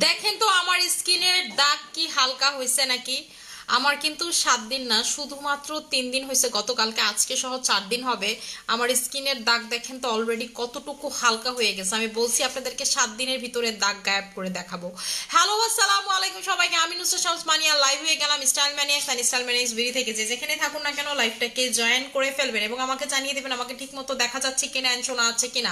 দেখেন তো আমার স্কিনের দাগ কি হালকা হয়েছে নাকি। আমার কিন্তু 7 দিন না, শুধুমাত্র 3 দিন হয়েছে, গতকালকে আজকে সহ 4 দিন হবে। আমার স্কিনের দাগ দেখেন তো অলরেডি কতটুকু হালকা হয়ে গেছে। আমি বলছি আপনাদেরকে 7 দিনের ভিতরে দাগ গায়েব করে দেখাবো। হ্যালো আসসালামু আলাইকুম সবাইকে, আমি নুসরাত শামস মানিয়া লাইভ হয়ে গেলাম Style Maniacs and Style Maniacs video থেকে। যে যেখানে থাকুন না কেন লাইভটাকে জয়েন করে ফেলবেন এবং আমাকে জানিয়ে দেবেন আমাকে ঠিকমতো দেখা যাচ্ছে কিনা, এন্ড শোনা আছে কিনা।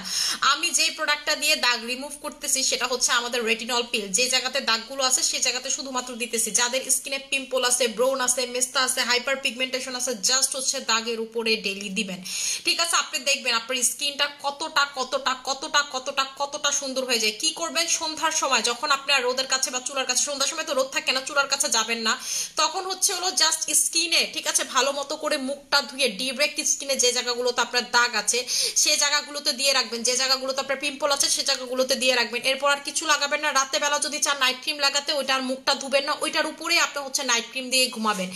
আমি যে প্রোডাক্টটা দিয়ে দাগ রিমুভ করতেছি সেটা হচ্ছে আমাদের রেটিনল পিল। যে জায়গাতে দাগগুলো আছে সেই জায়গাতে শুধুমাত্র দিতেছি। যাদের স্কিনে পিম্পল আছে, ব্রোন আছে, মেস্তা আছে, হাইপার পিগমেন্টেশন আছে, জাস্ট হচ্ছে দাগের উপরে ডেইলি দিবেন। ঠিক আছে, আপনি দেখবেন আপনার স্কিনটা কতটা কতটা কতটা কতটা কতটা সুন্দর হয়ে যায়। কি করবেন, সন্ধ্যার সময় যখন আপনার রোদের কাছে বা চুলার কাছে, সন্ধ্যার সময় তো রোদ থাকে না, চুলার কাছে যাবেন না, তখন হচ্ছে হলো জাস্ট স্কিনে ঠিক আছে ভালো মতো করে মুখটা ধুয়ে ডিরেক্ট স্কিনে যে জায়গাগুলোতে আপনার দাগ আছে সেই জায়গাগুলোতে দিয়ে রাখবেন। যে জায়গাগুলোতে আপনার পিম্পল আছে সেই জায়গাগুলোতে দিয়ে রাখবেন। এরপর আর কিছু লাগাবেন না। রাতে বেলা যদি চান নাইট ক্রিম লাগাতে, ওইটার মুখটা ধুবেন না, ওইটার উপরে আপনি হচ্ছে নাইট ক্রিম দিয়ে ঘুমাবেন।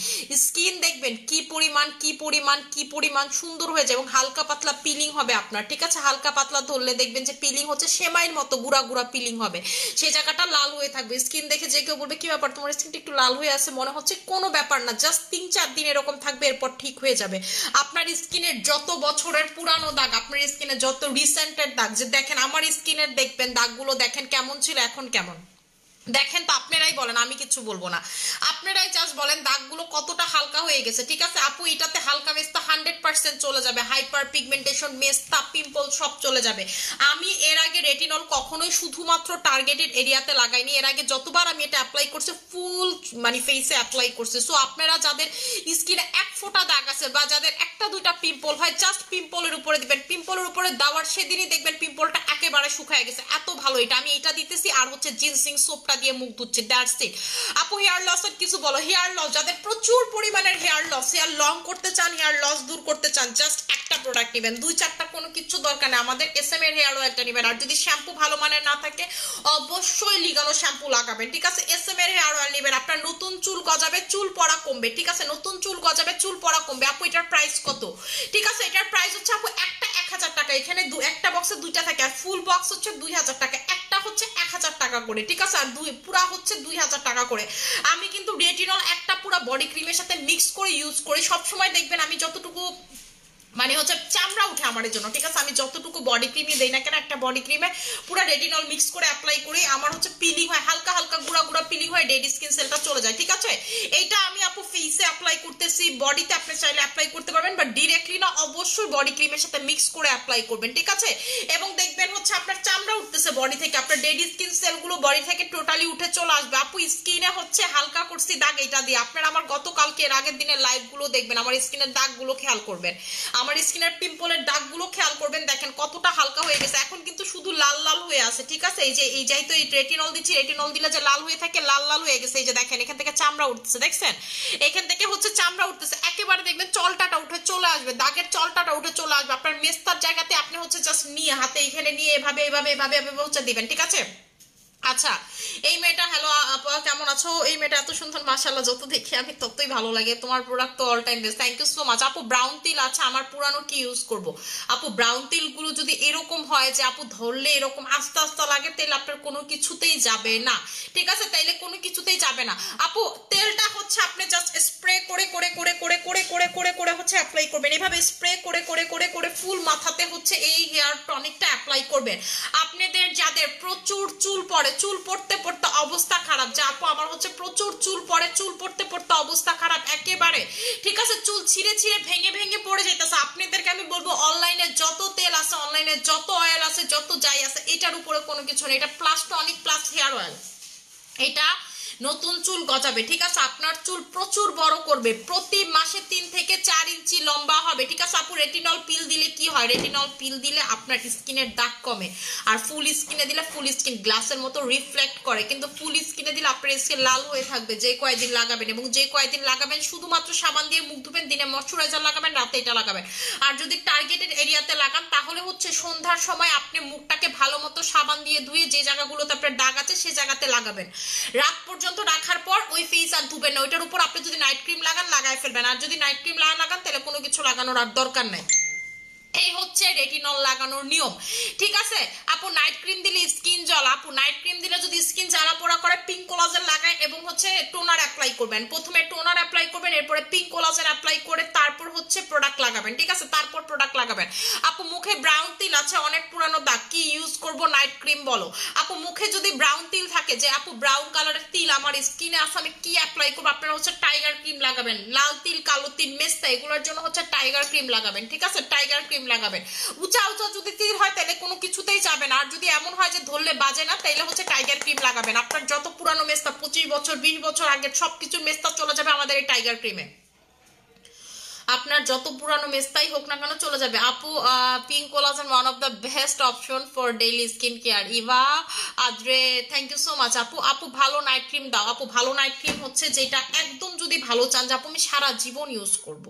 স্কিন দেখবেন কি পরিমাণ কি পরিমাণ কি পরিমাণ সুন্দর হয়ে যায় এবং হালকা পাতলা পিলিং হবে আপনার। ঠিক আছে, হালকা পাতলা ধরলে দেখবেন যে পিলিং হচ্ছে সেমাইয়ের মতো গুড়া গুড়া পিলিং হবে, সেই জায়গাটা লাল হয়ে থাকবে। স্কিন দেখে যে কেউ বলবে কি ব্যাপার তোমার স্কিনটা একটু লাল হয়ে আছে মনে হচ্ছে, কোনো ব্যাপার না, জাস্ট 3-4 দিন এরকম থাকবে, এরপর ঠিক হয়ে যাবে। আপনার স্কিনের যত বছরের পুরানো দাগ, আপনার স্কিনে যত রিসেন্টের দাগ, যে দেখেন আমার স্কিনের দেখবেন দাগগুলো দেখেন কেমন ছিল এখন কেমন, দেখেন তো আপনারাই বলেন, আমি কিছু বলবো না, আপনারাই জাস্ট বলেন দাগগুলো কতটা হালকা হয়ে গেছে। ঠিক আছে আপু, এটাতে হালকা মেস্তা 100% চলে যাবে, হাইপার পিগমেন্টেশন, মেস্তা, পিম্পল সব চলে যাবে। আমি এর আগে রেটিনল কখনোই শুধুমাত্র টার্গেটেড এরিয়াতে লাগাইনি। এর আগে যতবার আমি এটা অ্যাপ্লাই করছি ফুল মানে ফেসে অ্যাপ্লাই করছি। সো আপনারা যাদের স্কিনে এক ফোঁটা দাগ আছে বা যাদের একটা দুইটা পিম্পল হয়, জাস্ট পিম্পলের উপরে দিবেন। পিম্পলের উপরে দেওয়ার সেদিনই দেখবেন পিম্পলটা একেবারে শুকায় গেছে, এত ভালো এটা। আমি এটা দিতেছি আর হচ্ছে জিনসিং সোপটা দিয়ে মুখ ধুচ্ছে, দ্যাটস ইট। আপু হেয়ার লস এর কিছু বলো। হেয়ার লস, যাদের প্রচুর পরিমাণের হেয়ার লস, হেয়ার লং করতে চান, হেয়ার লস দূর করতে চান, জাস্ট একটা প্রোডাক্ট নেবেন, 2-4টা কোনো কিছু দরকার নেই, আমাদের SM এর হেয়ার অয়েলটা নেবেন। আর যদি শ্যাম্পু ভালো মানের না থাকে অবশ্যই লিগানো শ্যাম্পু লাগাবেন। ঠিক আছে, SM এর হেয়ার অয়েল নেবেন, আপনার নতুন চুল গজাবে, চুল পড়া কমবে। ঠিক আছে, নতুন চুল গজাবে, চুল পড়া কমবে। আপু এটার প্রাইস কত? ঠিক আছে, এটার প্রাইস হচ্ছে আপু একটা 1000 টাকা। এখানে একটা বক্সে 2টা থাকে আর ফুল বক্স হচ্ছে 2000 টাকা, একটা হচ্ছে 1000 টাকা করে। ঠিক আছে, আর পুরা হচ্ছে 2000 টাকা করে। আমি কিন্তু রেটিনল একটা পুরা বডি ক্রিমের সাথে মিক্স করে ইউজ করি সবসময়। দেখবেন আমি যতটুকু মানে হচ্ছে চামড়া উঠে আমার জন্য। ঠিক আছে, আমি যতটুকু বডি ক্রিমই দেই না কেন, একটা বডি ক্রিমে পুরো রেটিনল মিক্স করে অ্যাপ্লাই করি, আমার হচ্ছে পিলিং হয়, হালকা হালকা গুঁড়া গুঁড়া পিলিং হয়, ডেড স্কিন সেলটা চলে যায়। ঠিক আছে, এইটা আমি আপু ফেসে অ্যাপ্লাই করতেছি, বডিতে আপনি চাইলে অ্যাপ্লাই করতে পারবেন, বাট ডিরেক্টলি না, অবশ্যই বডি ক্রিমের সাথে মিক্স করে অ্যাপ্লাই করবেন। ঠিক আছে, এবং দেখবেন হচ্ছে আপনার চামড়া উঠতেছে বডি থেকে, আপনার ডেড স্কিন সেলগুলো বডি থেকে টোটালি উঠে চলে আসবে। আপু স্কিনে হচ্ছে হালকা করছি দাগ এটা দিয়ে। আপনারা আমার গতকালকে এর আগের দিনের লাইভগুলো দেখবেন, আমার স্কিনের দাগগুলো খেয়াল করবেন, আমার স্কিনের পিম্পলের দাগগুলো খেয়াল করবেন, দেখেন কতটা হালকা হয়ে গেছে। এখন কিন্তু শুধু লাল লাল হয়ে আছে। ঠিক আছে, এই যেহেতু এই রেটিনল দিচ্ছি, রেটিনল দিলে যে লাল হয়ে থাকে, লাল লাল হয়ে গেছে। এই যে দেখেন এখান থেকে চামড়া উঠতেছে, দেখছেন এখান থেকে হচ্ছে চামড়া উঠতেছে, একেবারে দেখবেন চলটাটা উঠে চলে আসবে, দাগের চলটাটা উঠে চলে আসবে। আপনার মেস্তার জায়গাতে আপনি হচ্ছে জাস্ট নিয়ে হাতে এখানে নিয়ে এভাবে এভাবে এভাবে এভাবে হচ্ছে দিবেন। ঠিক আছে, আচ্ছা এই মেয়েটা, হ্যালো আপু কেমন আছো? এই মেয়েটা এত সুন্দর, মাশাআল্লাহ, যত দেখি আমি ততই ভালো লাগে। তোমার প্রোডাক্ট তো all time best, thank you so much. আপু ব্রাউন তিল আছে আমার পুরানো, কি ইউজ করব? আপু ব্রাউন তিল গুলো যদি এরকম হয় যে আপু ধরলে এরকম আস্তে আস্তে লাগে, তাহলে আপনার কোনো কিছুতেই যাবে না। ঠিক আছে, তাইলে কোনো কিছুতেই যাবে না। আপু তেলটা হচ্ছে আপনি জাস্ট স্প্রে করে করে করে করে করে করে করে করে হচ্ছে অ্যাপ্লাই করবেন, এভাবে স্প্রে করে করে করে করে ফুল মাথাতে হচ্ছে এই হেয়ার টনিকটা অ্যাপ্লাই করবেন। আপনাদের যাদের প্রচুর চুল পড়ে, চুল পড়তে পড়তে অবস্থা খারাপ, যে আপু আমার হচ্ছে প্রচুর চুল পড়ে, চুল পড়তে পড়তে অবস্থা খারাপ একেবারে, ঠিক আছে, চুল ছিঁড়ে ছিঁড়ে ভেঙে ভেঙে পড়ে যেতেছে, আপনাদেরকে আমি বলবো অনলাইনে যত তেল আছে, অনলাইনে যত অয়েল আছে, যত যাই আছে, এটার উপরে কোনো কিছু নেই। এটা plus tonic plus hair oil, এটা নতুন চুল গজাবে। ঠিক আছে, আপনার চুল প্রচুর বড় করবে, প্রতি মাসে 3 থেকে 4 ইঞ্চি লম্বা হবে। ঠিক আছে আপু, রেটিনল পিল দিলে কি হয়? রেটিনল পিল দিলে আপনার স্কিনের দাগ কমে, আর ফুল স্কিনে দিলে ফুল স্কিন গ্লাসের মতো রিফ্লেক্ট করে, কিন্তু ফুল স্কিনে দিলে আপনার স্কিন লাল হয়ে থাকবে যে কয়েকদিন লাগাবেন, এবং যে কয়েকদিন লাগাবেন শুধুমাত্র সাবান দিয়ে মুখ ধুবেন, দিনে ময়শ্চারাইজার লাগাবেন, রাতে এটা লাগাবেন। আর যদি টার্গেটেড এরিয়াতে লাগান তাহলে হচ্ছে সন্ধ্যার সময় আপনি মুখটাকে ভালো মতো সাবান দিয়ে ধুয়ে যে জায়গাগুলোতে আপনার দাগ আছে সেই জায়গাতে লাগাবেন, রাত পর্যন্ত রাখার পর ওই ফেস আর ধুবেন না, ওইটার উপর আপনি যদি নাইট ক্রিম লাগান লাগাই ফেলবেন, আর যদি নাইট ক্রিম লাগান তাহলে কোনো কিছু লাগানোর আর দরকার নাই। এই হচ্ছে রেটিনল লাগানোর নিয়ম, ঠিক আছে আপু। নাইট ক্রিম দিলে স্কিন জ্বলা, আপু নাইট ক্রিম দিলে যদি স্কিন জ্বালা পোড়া করে পিঙ্ক কোলাজেন লাগায় এবং হচ্ছে টোনার অ্যাপ্লাই করবেন। প্রথমে টোনার অ্যাপ্লাই করবেন, এরপরে পিঙ্ক কোলাজেন অ্যাপ্লাই করে তারপর হচ্ছে প্রোডাক্ট লাগাবেন, ঠিক আছে, তারপর প্রোডাক্ট লাগাবেন। আপু মুখে ব্রাউন তিল আছে, অনেক পুরানো দাগ, কি ইউজ করব, নাইট ক্রিম বলো। আপু মুখে যদি ব্রাউন তিল থাকে, যে আপু ব্রাউন কালারের তিল আমার স্কিনে আছে, আমি কি অ্যাপ্লাই করবো, আপনারা হচ্ছে টাইগার ক্রিম লাগাবেন। লাল তিল, কালো তিল, মেস্তা, এগুলোর জন্য হচ্ছে টাইগার ক্রিম লাগাবেন, ঠিক আছে, টাইগার ক্রিম লাগাবেন। উঁচা উঁচা যদি তিল হয় তাহলে কোনো কিছুতেই যাবে না, আর যদি এমন হয় যে ধরলে বাজে না তাহলে হচ্ছে টাইগার ক্রিম লাগাবেন। আপনার যত পুরানো মেস্তা 25 বছর 20 বছর আগের সবকিছুর মেস্তা চলে যাবে আমাদের এই টাইগার ক্রিমে। আপনার যত পুরানো মেস্তাই হোক না কেন চলে যাবে। আপু pink collagen one of the best option for daily skin care. ইভা আদ্রে থ্যাংক ইউ সো মাচ। আপু আপু ভালো নাইট ক্রিম দাও। আপু ভালো নাইট ক্রিম হচ্ছে যেটা একদম যদি ভালো চান যে আপু আমি সারা জীবন ইউজ করব,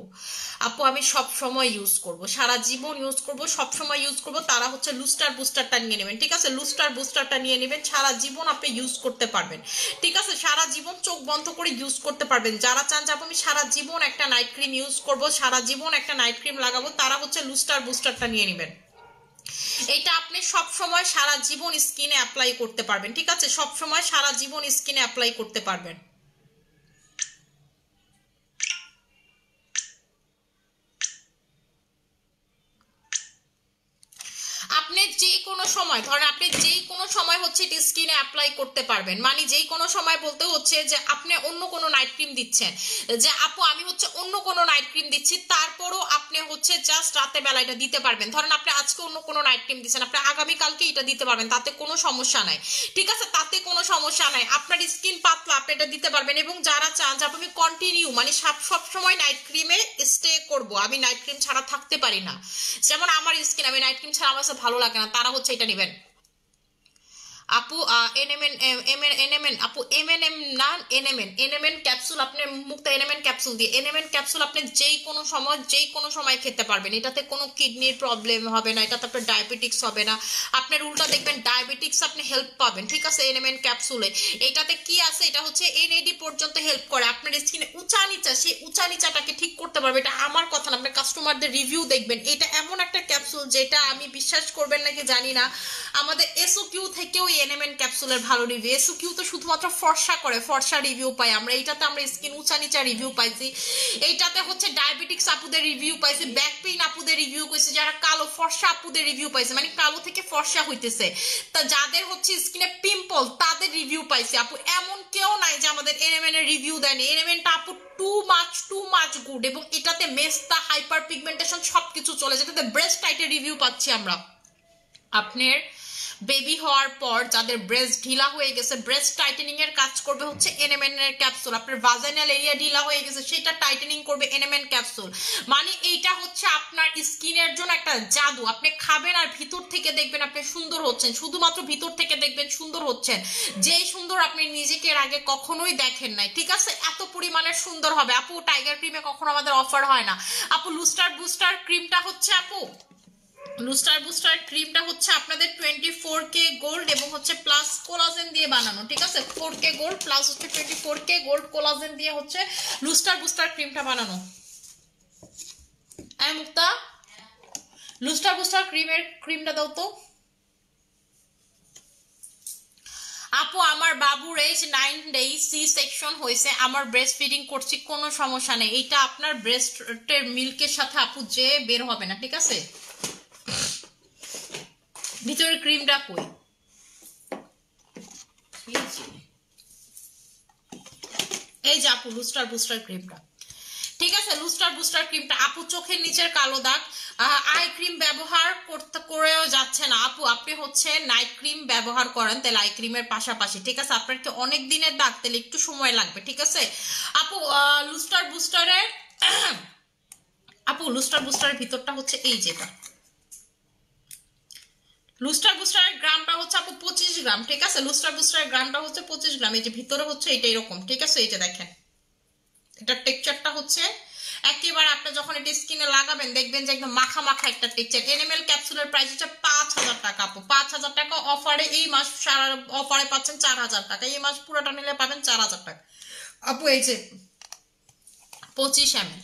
আপু আমি সব সময় ইউজ করব, সারা জীবন ইউজ করব, সব সময় ইউজ করব, তারা হচ্ছে লুস্টার বুস্টারটা নিয়ে নেবেন, ঠিক আছে, লুস্টার বুস্টারটা নিয়ে নেবেন, সারা জীবন আপনি ইউজ করতে পারবেন, ঠিক আছে, সারা জীবন চোখ বন্ধ করে ইউজ করতে পারবেন। যারা চান যে আপু আমি সারা জীবন একটা নাইট ক্রিম ইউজ করব, সারা জীবন একটা নাইট ক্রিম লাগাবো, তারা হচ্ছে লুস্টার বুস্টারটা নিয়ে নেবেন। এটা আপনি সব সময় সারা জীবন স্কিনে অ্যাপ্লাই করতে পারবেন, ঠিক আছে, সব সময় সারা জীবন স্কিনে অ্যাপ্লাই করতে পারবেন। আপনি যে কোনো সময় ধরেন, আপনি যেই কোনো সময় হচ্ছে এটা স্কিনে অ্যাপ্লাই করতে পারবেন, মানে যেই কোনো সময় বলতে হচ্ছে যে আপনি অন্য কোনো নাইট ক্রিম দিচ্ছেন, যে আপু আমি হচ্ছে অন্য কোনো নাইট ক্রিম দিচ্ছি, তারপরও আপনি হচ্ছে জাস্ট রাতে বেলা এটা দিতে পারবেন। ধরেন আপনি আজকে অন্য কোনো নাইট ক্রিম দিচ্ছেন, আপনি আগামীকালকে এটা দিতে পারবেন, তাতে কোনো সমস্যা নাই, ঠিক আছে, তাতে কোনো সমস্যা নাই। আপনার স্কিন পাতলা, আপনি এটা দিতে পারবেন। এবং যারা চান যে আমি কন্টিনিউ মানে সব সময় নাইট ক্রিমে স্টে করব, আমি নাইট ক্রিম ছাড়া থাকতে পারি না, যেমন আমার স্কিন, আমি নাইট ক্রিম ছাড়া আমার ভালো লাগে না, তারা হচ্ছে এটা নেবেন। আপু এনএমএন আপু এমএনএম না এনএমএন ক্যাপসুল, আপনি মুক্ত এনএমএন ক্যাপসুল দিয়ে, এনএমএন ক্যাপসুল আপনি যেই কোনো সময় খেতে পারবেন, এটাতে কোনো কিডনির প্রবলেম হবে না, এটাতে আপনার ডায়াবেটিক্স হবে না, আপনার উল্টা দেখবেন ডায়াবেটিক্স আপনি হেল্প পাবেন, ঠিক আছে, এনএমএন ক্যাপসুলে। এটাতে কি আছে, এটা হচ্ছে এনএডি পর্যন্ত হেল্প করে, আপনার স্কিনে উঁচা নিচা, সেই উঁচা নিচাটাকে ঠিক করতে পারবে। এটা আমার কথা না, আপনার কাস্টমারদের রিভিউ দেখবেন, এটা এমন একটা ক্যাপসুল যেটা আমি বিশ্বাস করবেন নাকি জানি না, আমাদের এসওকিউ থেকেও এনএমএন ক্যাপসুলের ভালো রিভিউ। এসওকিউ তো শুধুমাত্র ফর্সা করে, ফর্সা রিভিউ পাই আমরা, এইটাতে আমরা স্কিন উঁচা নিচা রিভিউ পাইছি, এইটাতে হচ্ছে ডায়াবেটিক্স আপুদের রিভিউ পাইছি, ব্যাক পেইন আপুদের রিভিউ পাইছি, যারা কালো ফর্সা আপুদের রিভিউ পাইছে, মানে কালো থেকে ফর্সা হইতেছে, তা যাদের হচ্ছে স্কিনে পিম্পল তাদের রিভিউ পাইছি। আপু এমন কেউ নাই যে আমাদের এনএমএন এর রিভিউ দেয়নি, এনএমএনটা আপু টু মাচ গুড, এবং এটাতে মেস্তা, হাইপার পিগমেন্টেশন সবকিছু চলে, যেটাতে ব্রেস্ট টাইটের রিভিউ পাচ্ছি আমরা। আপনার বেবি হওয়ার পর যাদের ব্রেস্ট ঢিলা হয়ে গেছে, ব্রেস্ট টাইটেনিং এর কাজ করবে হচ্ছে এনএমএন এর ক্যাপসুল। আপনার ভাজাইনাল এরিয়া ঢিলা হয়ে গেছে, সেটা টাইটেনিং করবে এনএমএন ক্যাপসুল। মানে এইটা হচ্ছে আপনার স্কিনের জন্য একটা জাদু, আপনি খাবেন আর ভিতর থেকে দেখবেন আপনি সুন্দর হচ্ছেন, শুধুমাত্র ভিতর থেকে দেখবেন সুন্দর হচ্ছেন, যেই সুন্দর আপনি নিজেকে এর আগে কখনোই দেখেন নাই, ঠিক আছে, এত পরিমাণের সুন্দর হবে। আপু টাইগার ক্রিমে কখনো আমাদের অফার হয় না। আপু লুস্টার বুস্টার ক্রিমটা হচ্ছে আপু লুস্টার বুস্টার ক্রিমটা হচ্ছে আপনাদের 24K গোল্ড এবং হচ্ছে প্লাস কোলাজেন দিয়ে বানানো, ঠিক আছে, 4K গোল্ড প্লাস হচ্ছে 24K গোল্ড কোলাজেন দিয়ে হচ্ছে লুস্টার বুস্টার ক্রিমটা বানানো। মুক্তা লুস্টার বুস্টার ক্রিমটা দাও তো। আপু আমার বাবুর এজ 9 days, সি সেকশন হয়েছে, আমার ব্রেস্ট ফিডিং করছি, কোনো সমস্যা নেই, এইটা আপনার ব্রেস্টের মিল্কের সাথে আপু যে বের হবে না, ঠিক আছে। ভিতরের ক্রিমটা কই, এই যে আপু লুস্টার বুস্টার ক্রিমটা, ঠিক আছে, লুস্টার বুস্টার ক্রিমটা। আপু চোখের নিচের কালো দাগ, আই ক্রিম ব্যবহার করেও যাচ্ছে না, আপু আপনি হচ্ছে নাইট ক্রিম ব্যবহার করেন তাহলে আই ক্রিমের পাশাপাশি, ঠিক আছে, আপনার কি অনেক দিনের দাগ তাহলে একটু সময় লাগবে, ঠিক আছে। আপু লুস্টার বুস্টারের লুস্টার বুস্টারের ভিতরটা হচ্ছে এই যেটা, লুস্টার বুস্টারের গ্রামটা হচ্ছে আপু 25 গ্রাম, ঠিক আছে, লুস্টার বুস্টারের গ্রামটা হচ্ছে 25 গ্রাম। এই যে ভিতরে হচ্ছে এটা এরকম, ঠিক আছে, এই যে দেখেন এটার টেক্সচারটা হচ্ছে একেবারে, আপনি যখন এটা স্কিনে লাগাবেন দেখবেন যে একদম মাখা মাখা একটা টেক্সচার। এনএমএল ক্যাপসুলের প্রাইস হচ্ছে 5000 টাকা আপু, 5000 টাকা অফারে, এই মাস অফারে পাচ্ছেন 4000 টাকা, এই মাস পুরোটা নিলে পাবেন 4000 টাকা আপু। এই যে 25 ml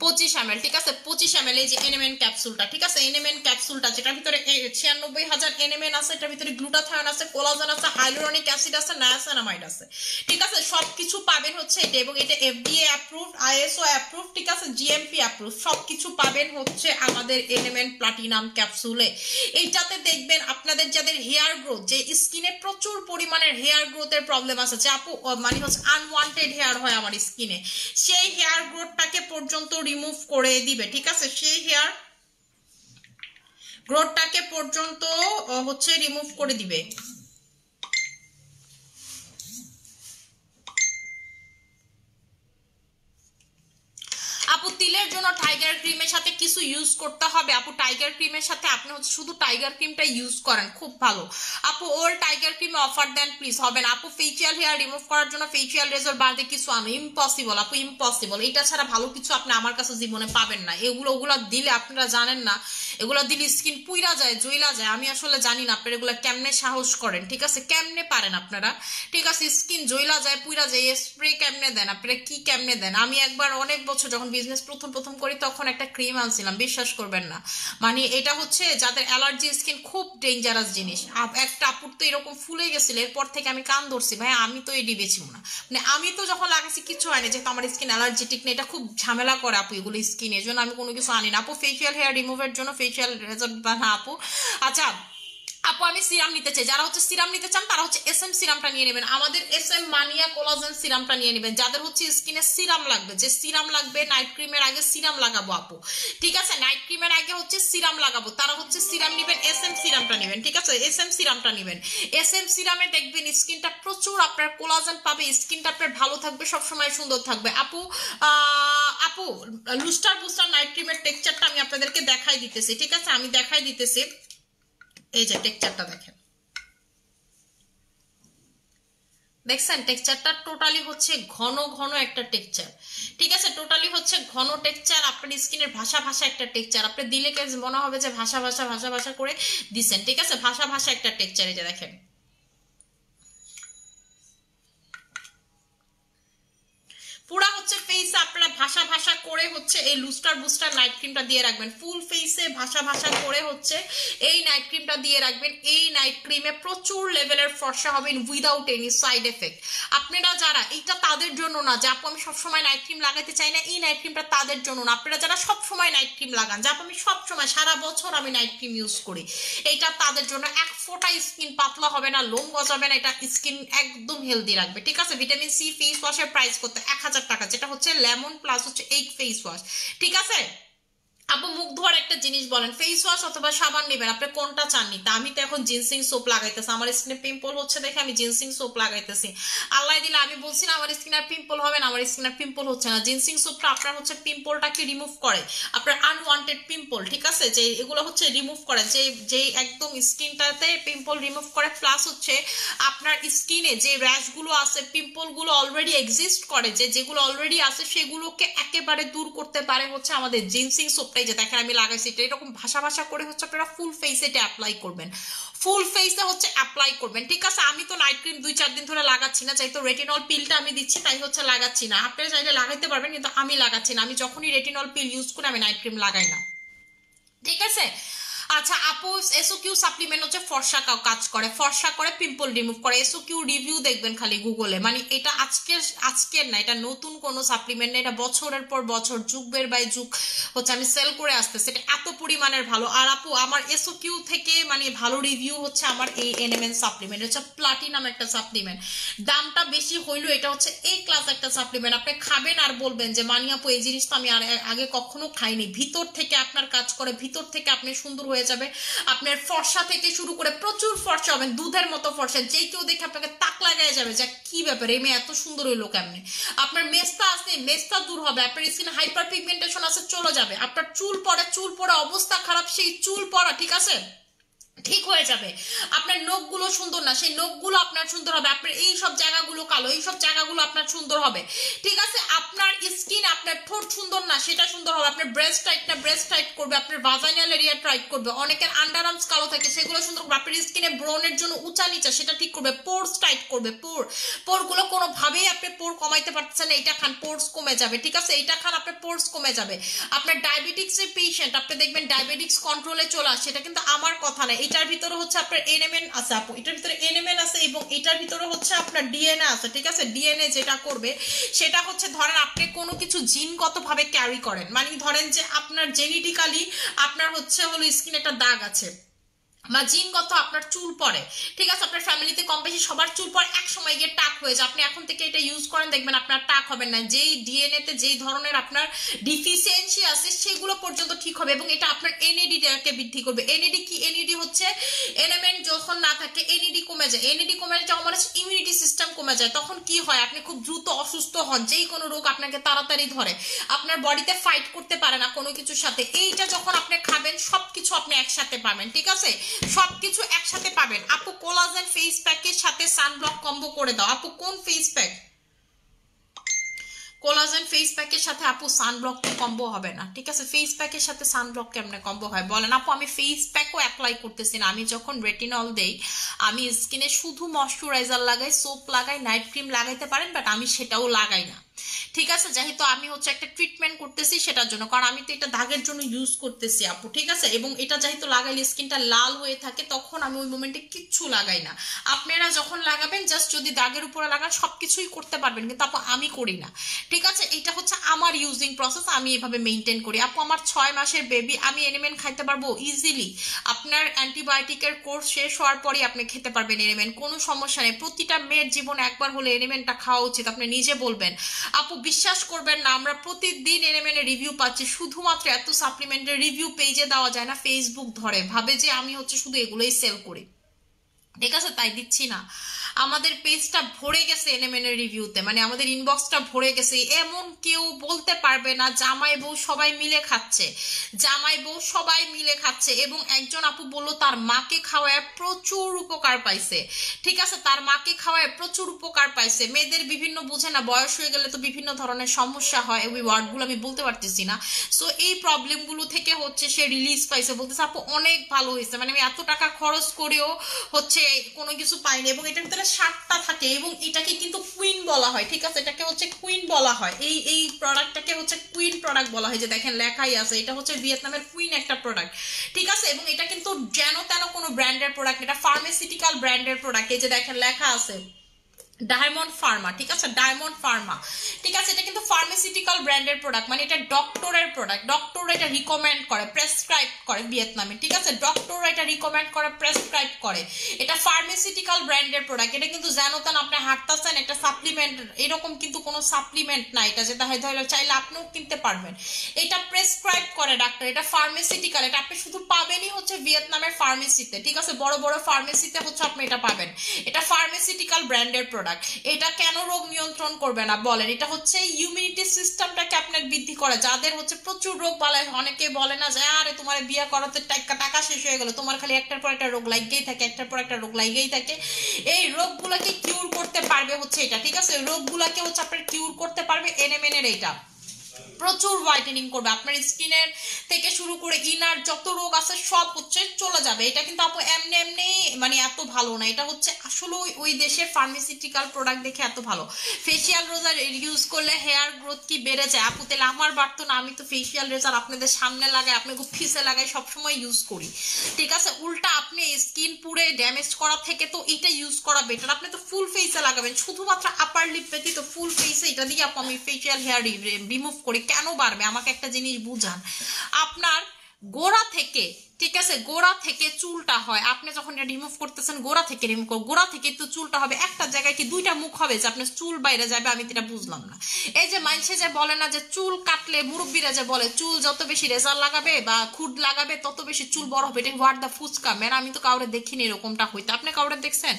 25 ml, ঠিক আছে 25 ml এই যে NMN ক্যাপসুলটা, ঠিক আছে NMN ক্যাপসুলটা যেটার ভিতরে 96,000 NMN আছে, এটার ভিতরে গ্লুটাথায়ন আছে, কোলাজেন আছে, হাইলুরনিক অ্যাসিড আছে, নায়াসিনামাইড আছে, ঠিক আছে সবকিছু পাবেন হচ্ছে এটা, এবং এটা FDA অ্যাপ্রুভড, ISO অ্যাপ্রুভড, ঠিক আছে GMP অ্যাপ্রুভড, সবকিছু পাবেন হচ্ছে আমাদের NMN প্লাটিনাম ক্যাপসুলে। এইটাতে দেখবেন আপনাদের যাদের হেয়ার গ্রোথ, যে স্কিনে প্রচুর পরিমাণের হেয়ার গ্রোথের প্রবলেম আছে, যে আপু মানে হচ্ছে আনওয়ান্টেড হেয়ার হয় আমার স্কিনে, সেই হেয়ার গ্রোথটাকে পর্যন্ত রিমুভ করে দিবে, ঠিক আছে সেই হেয়ার গ্রোথটাকে পর্যন্ত হচ্ছে রিমুভ করে দিবে। আপু তিলের জন্য টাইগার ক্রিমের সাথে কিছু ইউজ করতে হবে আপু? টাইগার ক্রিমের সাথে আপনি হচ্ছে শুধু টাইগার ক্রিমটা ইউজ করেন, খুব ভালো আপু। ওর টাইগার ক্রিমে অফার দেন প্লিজ, হবে না আপু। ফেসিয়াল হেয়ার রিমুভ করার জন্য ফেসিয়াল রেজর বাদে কিছু আনো, ইম্পসিবল আপু, ইম্পসিবল। এটা ছাড়া ভালো কিছু আপনি আমার কাছে জীবনে পাবেন না। ওগুলো দিলে আপনারা জানেন না, এগুলো দিলে স্কিন পুইরা যায়, জইলা যায়। আমি আসলে জানি না আপনারা এগুলো কেমনে সাহস করেন, ঠিক আছে কেমনে পারেন আপনারা, ঠিক আছে স্কিন জইলা যায়, পুইরা যায়, স্প্রে কেমনে দেন আপনারা, কি কেমনে দেন? আমি একবার অনেক বছর যখন বিজনেস প্রথম করি তখন একটা ক্রিম আনছিলাম, বিশ্বাস করবেন না, মানে এটা হচ্ছে যাদের অ্যালার্জি স্কিন, খুব ডেঞ্জারাস জিনিস। একটা আপুর তো এরকম ফুলে গেছিল, এরপর থেকে আমি কান ধরছি, ভাই আমি তো এডি বেছি না, মানে আমি তো যখন লাগাইছি কিছু হয়নি, যেহেতু আমার স্কিন অ্যালার্জেটিক না, এটা খুব ঝামেলা করে আপু এগুলো স্কিন, এর জন্য আমি কোনো কিছু আনি না আপু। ফেসিয়াল হেয়ার রিমুভের জন্য ফেসিয়াল রেজাল্ট না আপু। আচ্ছা আপু আমি সিরাম নিতে চাই, যারা হচ্ছে সিরাম নিতে চান তারা হচ্ছে SM সিরামটা নিয়ে নেবেন, আমাদের SM মানিয়া কোলাজেন সিরামটা নিয়ে নেবেন। যাদের হচ্ছে স্কিনে সিরাম লাগবে, যে সিরাম লাগবে, নাইট ক্রিমের আগে সিরাম লাগাবো আপু, ঠিক আছে নাইট ক্রিমের আগে হচ্ছে সিরাম লাগাবো, তারা হচ্ছে সিরাম নেবেন, SM সিরামটা নেবেন, ঠিক আছে SM সিরামটা নেবেন। SM সিরামে দেখবেন স্কিনটা প্রচুর আপনার কোলাজেন পাবে, স্কিনটা আপনার ভালো থাকবে, সবসময় সুন্দর থাকবে আপু। আপু লুস্টার বুস্টার নাইট ক্রিমের টেক্সচারটা আমি আপনাদেরকে দেখাই দিতেছি, ঠিক আছে আমি দেখাই দিতেছি। এই যে টেক্সচারটা দেখেন, দেখছেন টেক্সচারটা টোটালি হচ্ছে ঘন ঘন একটা টেক্সচার, ঠিক আছে টোটালি হচ্ছে ঘন টেক্সচার, আপনার স্কিনের ভাষা ভাষা একটা টেক্সচার, আপনি দিলে কে মনে হবে যে ভাষা ভাষা ভাষা ভাষা করে দিচ্ছেন, ঠিক আছে ভাষা ভাষা একটা টেক্সচার। এই যে দেখেন পুরা হচ্ছে ফেসে আপনারা ভাষা ভাষা করে হচ্ছে এই লুস্টার বুস্টার নাইট ক্রিমটা দিয়ে রাখবেন, ফুল ফেসে ভাষা ভাষা করে হচ্ছে এই নাইট ক্রিমটা দিয়ে রাখবেন। এই নাইট ক্রিমে প্রচুর লেভেলের ফর্সা হবেন উইদাউট এনি সাইড এফেক্ট। আপনারা যারা, এটা তাদের জন্য না যে আপু আমি সবসময় নাইট ক্রিম লাগাতে চাই না, এই নাইট ক্রিমটা তাদের জন্য না। আপনারা যারা সবসময় নাইট ক্রিম লাগান, যে আপু আমি সবসময় সারা বছর আমি নাইট ক্রিম ইউজ করি, এইটা তাদের জন্য। এক ফোঁটা স্কিন পাতলা হবে না, লোম গজাবে না, এটা স্কিন একদম হেলদি রাখবে, ঠিক আছে। ভিটামিন সি ফেস ওয়াশের প্রাইস করতে 1000 টাকা, যেটা হচ্ছে লেমন প্লাস হচ্ছে এগ ফেস ওয়াশ, ঠিক আছে। আপু মুখ ধোয়ার একটা জিনিস বলেন, ফেস ওয়াশ অথবা সাবান নেবেন, আপনি কোনটা চাননি? তা আমি তো এখন জিনসিং সোপ লাগাইতেছি, আমার স্কিনে পিম্পল হচ্ছে দেখে আমি জিনসিং সোপ লাগাইতেছি। আল্লাহ দিলে আমি বলছি না আমার স্কিন আর পিম্পল হবে না, আমার স্কিন আর পিম্পল হচ্ছে না। জিনসিং সোপটা আপনার হচ্ছে পিম্পলটাকে রিমুভ করে, আপনার আনওয়ান্টেড পিম্পল, ঠিক আছে, যে এগুলো হচ্ছে রিমুভ করে, যে যে একদম স্কিনটাতে পিম্পল রিমুভ করে, প্লাস হচ্ছে আপনার স্কিনে যে র্যাশগুলো আছে, পিম্পলগুলো অলরেডি এক্সিস্ট করে, যেগুলো অলরেডি আছে সেগুলোকে একেবারে দূর করতে পারে হচ্ছে আমাদের জিনসিং সোপটা। যে দেখেন আমি লাগাইছি, এটা এরকম ভাষা ভাষা করে হচ্ছে আপনারা ফুল ফেসে এটা অ্যাপ্লাই করবেন, ফুল ফেসে হচ্ছে অ্যাপ্লাই করবেন, ঠিক আছে। আমি তো নাইট ক্রিম 2-4 দিন ধরে লাগাচ্ছি না, চাই তো রেটিনল পিলটা আমি দিচ্ছি তাই হচ্ছে লাগাচ্ছি না, আপনারা চাইলে লাগাইতে পারবেন কিন্তু আমি লাগাচ্ছি না। আমি যখনই রেটিনল পিল ইউজ করি আমি নাইট ক্রিম লাগাই না, ঠিক আছে। আচ্ছা আপু এসওকিউ সাপ্লিমেন্ট হচ্ছে ফর্সা কাজ করে, ফর্সা করে, পিম্পল রিমুভ করে। এসওকিউ রিভিউ দেখবেন খালি গুগলে, মানে এটা আজকের না, এটা নতুন কোনো সাপ্লিমেন্ট না, এটা বছরের পর বছর যুগের বাই যুগ হচ্ছে আমি সেল করে আসতেছি, এটা এত পরিমাণের ভালো। আর আপু আমার এসওকিউ থেকে মানে ভালো রিভিউ হচ্ছে আমার এই এনএমএন সাপ্লিমেন্ট, হচ্ছে প্লাটিনাম একটা সাপ্লিমেন্ট, দামটা বেশি হইলেও এটা হচ্ছে এই ক্লাস একটা সাপ্লিমেন্ট। আপনি খাবেন আর বলবেন যে মানি আপু এই জিনিস তো আমি আগে কখনো খাইনি, ভিতর থেকে আপনার কাজ করে, ভিতর থেকে আপনি সুন্দর হয়ে যাবে, আপনার ফর্সা থেকে শুরু করে প্রচুর ফর্সা হবেন, দুধের মতো ফর্সা, যে কেউ দেখে আপনাকে তাক লাগায় যাবে যে কি ব্যাপার এই মেয়ে এত সুন্দর হইলো কেমনে। আপনার মেস্তা আছে, মেস্তা দূর হবে, আপনার স্কিনে হাইপার পিগমেন্টেশন আছে চলে যাবে, আপনার চুল পড়ে অবস্থা খারাপ, সেই চুল পড়া, ঠিক আছে ঠিক হয়ে যাবে। আপনার নখগুলো সুন্দর না, সেই নখগুলো আপনার সুন্দর হবে। আপনার এই সব জায়গাগুলো কালো, এই সব জায়গাগুলো আপনার সুন্দর হবে। ঠিক আছে, আপনার স্কিন, আপনার ঠোঁট সুন্দর না, সেটা সুন্দর হবে। আপনার ব্রেস্ট টাইট না, ব্রেস্ট টাইট করবে। আপনার ভাজাইনাল এরিয়া টাইট করবে। অনেকের আন্ডার আর্মস কালো থাকে, সেগুলো সুন্দর করবে। আপনার স্কিনে ব্রনের জন্য উঁচা নিচা সেটা ঠিক করবে। পোরস টাইট করবে। পোরগুলো কোনোভাবেই আপনি পোর কমাইতে পারতেছেন না, এটা খান পোরস কমে যাবে। ঠিক আছে, এটা খান আপনার পোরস কমে যাবে। আপনার ডায়াবেটিক্স এর পেশেন্ট, আপনি দেখবেন ডায়াবেটিক্স কন্ট্রোলে চলে আসে, এটা কিন্তু আমার কথা না। এটার ভিতরে হচ্ছে আপনার এনএমএন আছে আপু, এটার ভিতরে এনএমএন আছে এবং এটার ভিতরে হচ্ছে আপনার ডিএনএ আছে। ঠিক আছে, ডিএনএ যেটা করবে সেটা হচ্ছে, ধরেন আপনি কোনো কিছু জিনগতভাবে ক্যারি করেন, মানে ধরেন যে আপনার জেনেটিক্যালি আপনার হচ্ছে হলো স্কিনে একটা দাগ আছে, বা জিনগত আপনার চুল পড়ে। ঠিক আছে, আপনার ফ্যামিলিতে কম বেশি সবার চুল পড়ে, এক সময় গিয়ে টাক হয়ে যায়। আপনি এখন থেকে এটা ইউজ করেন, দেখবেন আপনার টাক হবে না। যেই ডিএনএ তে যেই ধরনের আপনার ডিফিসিয়েন্সি আছে সেগুলো পর্যন্ত ঠিক হবে, এবং এটা আপনার এনএডিটাকে বৃদ্ধি করবে। এনএডি কি? এনএডি হচ্ছে এনএমএন যখন না থাকে এনএডি কমে যায়। এনএডি কমে যাওয়া মানে ইমিউনিটি সিস্টেম কমে যায়। তখন কি হয়, আপনি খুব দ্রুত অসুস্থ হন, যেই কোনো রোগ আপনাকে তাড়াতাড়ি ধরে, আপনার বডিতে ফাইট করতে পারে না কোনো কিছুর সাথে। এইটা যখন আপনি খাবেন সবকিছু আপনি একসাথে পাবেন। ঠিক আছে, সবকিছু একসাথে পাবেন। আপু কোলাজেন ফেস প্যাকের সাথে সানব্লক কম্বো করে দাও। আপু কোন ফেস প্যাক? কোলাজেন ফেস প্যাকের সাথে আপু সানব্লক তো কম্বো হবে না। ঠিক আছে, ফেস প্যাকের সাথে সানব্লক কেমনে কম্বো হয় বলেন আপু? আমি ফেস প্যাকও অ্যাপ্লাই করতেছি না। আমি যখন রেটিনল দেই, আমি স্কিনে শুধু ময়শ্চারাইজার লাগাই, সোপ লাগাই, নাইট ক্রিম লাগাইতে পারেন, বাট আমি সেটাও লাগাই না। ঠিক আছে, যেহেতু আমি হচ্ছে একটা ট্রিটমেন্ট করতেছি সেটার জন্য, কারণ আমি তো এটা দাগের জন্য ইউজ করতেছি আপু। ঠিক আছে, এবং এটা যেহেতু লাগাইলে স্কিনটা লাল হয়ে থাকে, তখন আমি ওই মোমেন্টে কিচ্ছু লাগাই না। আপনারা যখন লাগাবেন জাস্ট যদি দাগের উপরে লাগান সবকিছুই করতে পারবেন, কিন্তু আপু আমি করি না। ঠিক আছে, এটা হচ্ছে আমার ইউজিং প্রসেস, আমি এভাবে মেনটেন করি। আপু আমার 6 মাসের বেবি, আমি এনিমেন খাইতে পারবো ইজিলি। আপনার অ্যান্টিবায়োটিকের কোর্স শেষ হওয়ার পরই আপনি খেতে পারবেন এনিমেন, কোনো সমস্যা নেই। প্রতিটা মেয়ের জীবনে একবার হলে এনিমেনটা খাওয়া উচিত, আপনি নিজে বলবেন। আপু বিশ্বাস করবেন না, আমরা প্রতিদিন এনিমেনের রিভিউ পাচ্ছি। শুধুমাত্র এত সাপ্লিমেন্টের রিভিউ পেজে দেওয়া যায় না, ফেসবুক ধরে, ভাবে যে আমি হচ্ছে শুধু এগুলোই সেল করি। ঠিক আছে, তাই দিচ্ছি না। আমাদের পেজটা ভরে গেছে এনএমএন এর রিভিউতে, মানে আমাদের ইনবক্সটা ভরে গেছে। এমন কেউ বলতে পারবে না জামাই বউ সবাই মিলে খাচ্ছে, জামাই বউ সবাই মিলে খাচ্ছে। এবং একজন আপু বললো তার মাকে খাওয়ায় প্রচুর উপকার পাইছে। ঠিক আছে, তার মাকে খাওয়ায় প্রচুর উপকার পাইছে। মেয়েদের বিভিন্ন বুঝে না, বয়স হয়ে গেলে তো বিভিন্ন ধরনের সমস্যা হয়, ওই ওয়ার্ডগুলো আমি বলতে পারতেছি না। সো এই প্রবলেমগুলো থেকে হচ্ছে সে রিলিজ পাইছে, বলতেছে আপু অনেক ভালো হয়েছে, মানে আমি এত টাকা খরচ করেও হচ্ছে কোনো কিছু পাইনি। এবং এটার ভিতরে 7টা থাকে, এবং এটাকে কিন্তু কুইন বলা হয়। ঠিক আছে, এটাকে হচ্ছে কুইন বলা হয়। এই প্রোডাক্টটাকে হচ্ছে কুইন প্রোডাক্ট বলা হয়, যে দেখেন লেখাই আছে এটা হচ্ছে ভিয়েতনামের কুইন একটা প্রোডাক্ট। ঠিক আছে, এবং এটা কিন্তু যেন তেন কোনো ব্র্যান্ডের প্রোডাক্ট, এটা ফার্মাসিউটিক্যাল ব্র্যান্ডের প্রোডাক্ট। এই যে দেখেন লেখা আছে ডায়মন্ড ফার্মা। ঠিক আছে, ডায়মন্ড ফার্মা। ঠিক আছে, এটা কিন্তু ফার্মাসিউটিক্যাল ব্র্যান্ডের প্রোডাক্ট, মানে এটা ডক্টরের প্রোডাক্ট। ডক্টর এটা রিকমেন্ড করে, প্রেসক্রাইব করে ভিয়েতনামে। ঠিক আছে, ডক্টর এটা রিকমেন্ড করে, প্রেসক্রাইব করে। এটা ফার্মাসিউটিক্যাল ব্র্যান্ডের প্রোডাক্ট। এটা কিন্তু যেন তেন আপনি হাঁটতেছেন একটা সাপ্লিমেন্ট, এরকম কিন্তু কোনো সাপ্লিমেন্ট না। এটা যেটা হয় ধরো চাইলে আপনিও কিনতে পারবেন। এটা প্রেসক্রাইব করে ডাক্তার, এটা ফার্মাসিউটিক্যাল। এটা আপনি শুধু পাবেনই হচ্ছে ভিয়েতনামের ফার্মেসিতে। ঠিক আছে, বড় বড় ফার্মেসিতে হচ্ছে আপনি এটা পাবেন। এটা ফার্মাসিউটিক্যাল ব্র্যান্ডের প্রোডাক্ট। এটা কেন রোগ নিয়ন্ত্রণ করবে না বলেন? এটা হচ্ছে ইমিউনিটি সিস্টেমটাকে আপনার বৃদ্ধি করে। যাদের হচ্ছে প্রচুর রোগ বালাই, অনেকে বলে না যে আরে তোমার বিয়ে করাতে টাকা শেষ হয়ে গেল, তোমার খালি একটার পর একটা রোগ লাগেই থাকে, একটার পর একটা রোগ লাগেই থাকে। এই রোগগুলোকে কিউর করতে পারবে হচ্ছে এটা। ঠিক আছে, রোগগুলোকে হচ্ছে আপনার কিউর করতে পারবে এনএমএন এর এইটা। প্রচুর হোয়াইটেনিং করবে, আপনার স্কিনের থেকে শুরু করে ইনার যত রোগ আছে সব হচ্ছে চলে যাবে। এটা কিন্তু আপু এমনি এমনি মানে এত ভালো না, এটা হচ্ছে আসলে ওই দেশের ফার্মাসিউটিক্যাল প্রোডাক্ট দেখে এত ভালো। ফেসিয়াল রোজার ইউজ করলে হেয়ার গ্রোথ কি বেড়ে যায়? আপু তাহলে আমার বাড়তো না? আমি তো ফেসিয়াল রেজার আপনাদের সামনে লাগাই, আপনাকে ফিসে লাগাই, সবসময় ইউজ করি। ঠিক আছে, উল্টা আপনি স্কিন পুরে ড্যামেজ করা থেকে তো এটা ইউজ করা বেটার। আপনি তো ফুল ফেসে লাগাবেন, শুধুমাত্র আপার লিপ ব্যতীত ফুল ফেসে এটা দিয়ে আপু আমি ফেসিয়াল হেয়ার রিমুভ করি। কেন বাড়বে আমাকে একটা জিনিস বুঝান। আপনার গোড়া থেকে, ঠিক আছে, গোড়া থেকে চুলটা হয়, আপনি যখন এটা রিমুভ করতেছেন গোড়া থেকে রিমুভ করো, গোড়া থেকে তো চুলটা হবে। একটা জায়গায় কি দুইটা মুখ হবে যে আপনার চুল বাইরে যাবে? আমি এটা বুঝলাম না। এই যে মানুষে যে বলে না যে চুল কাটলে, মুরব্বীরা যে বলে চুল যত বেশি রেজার লাগাবে বা খুদ লাগাবে তত বেশি চুল বড় হবে, এটা হোয়াট দা ফুচকা ম্যান। আমি তো কাউরে দেখিনি এরকমটা হইতে, আপনি কাউরে দেখছেন?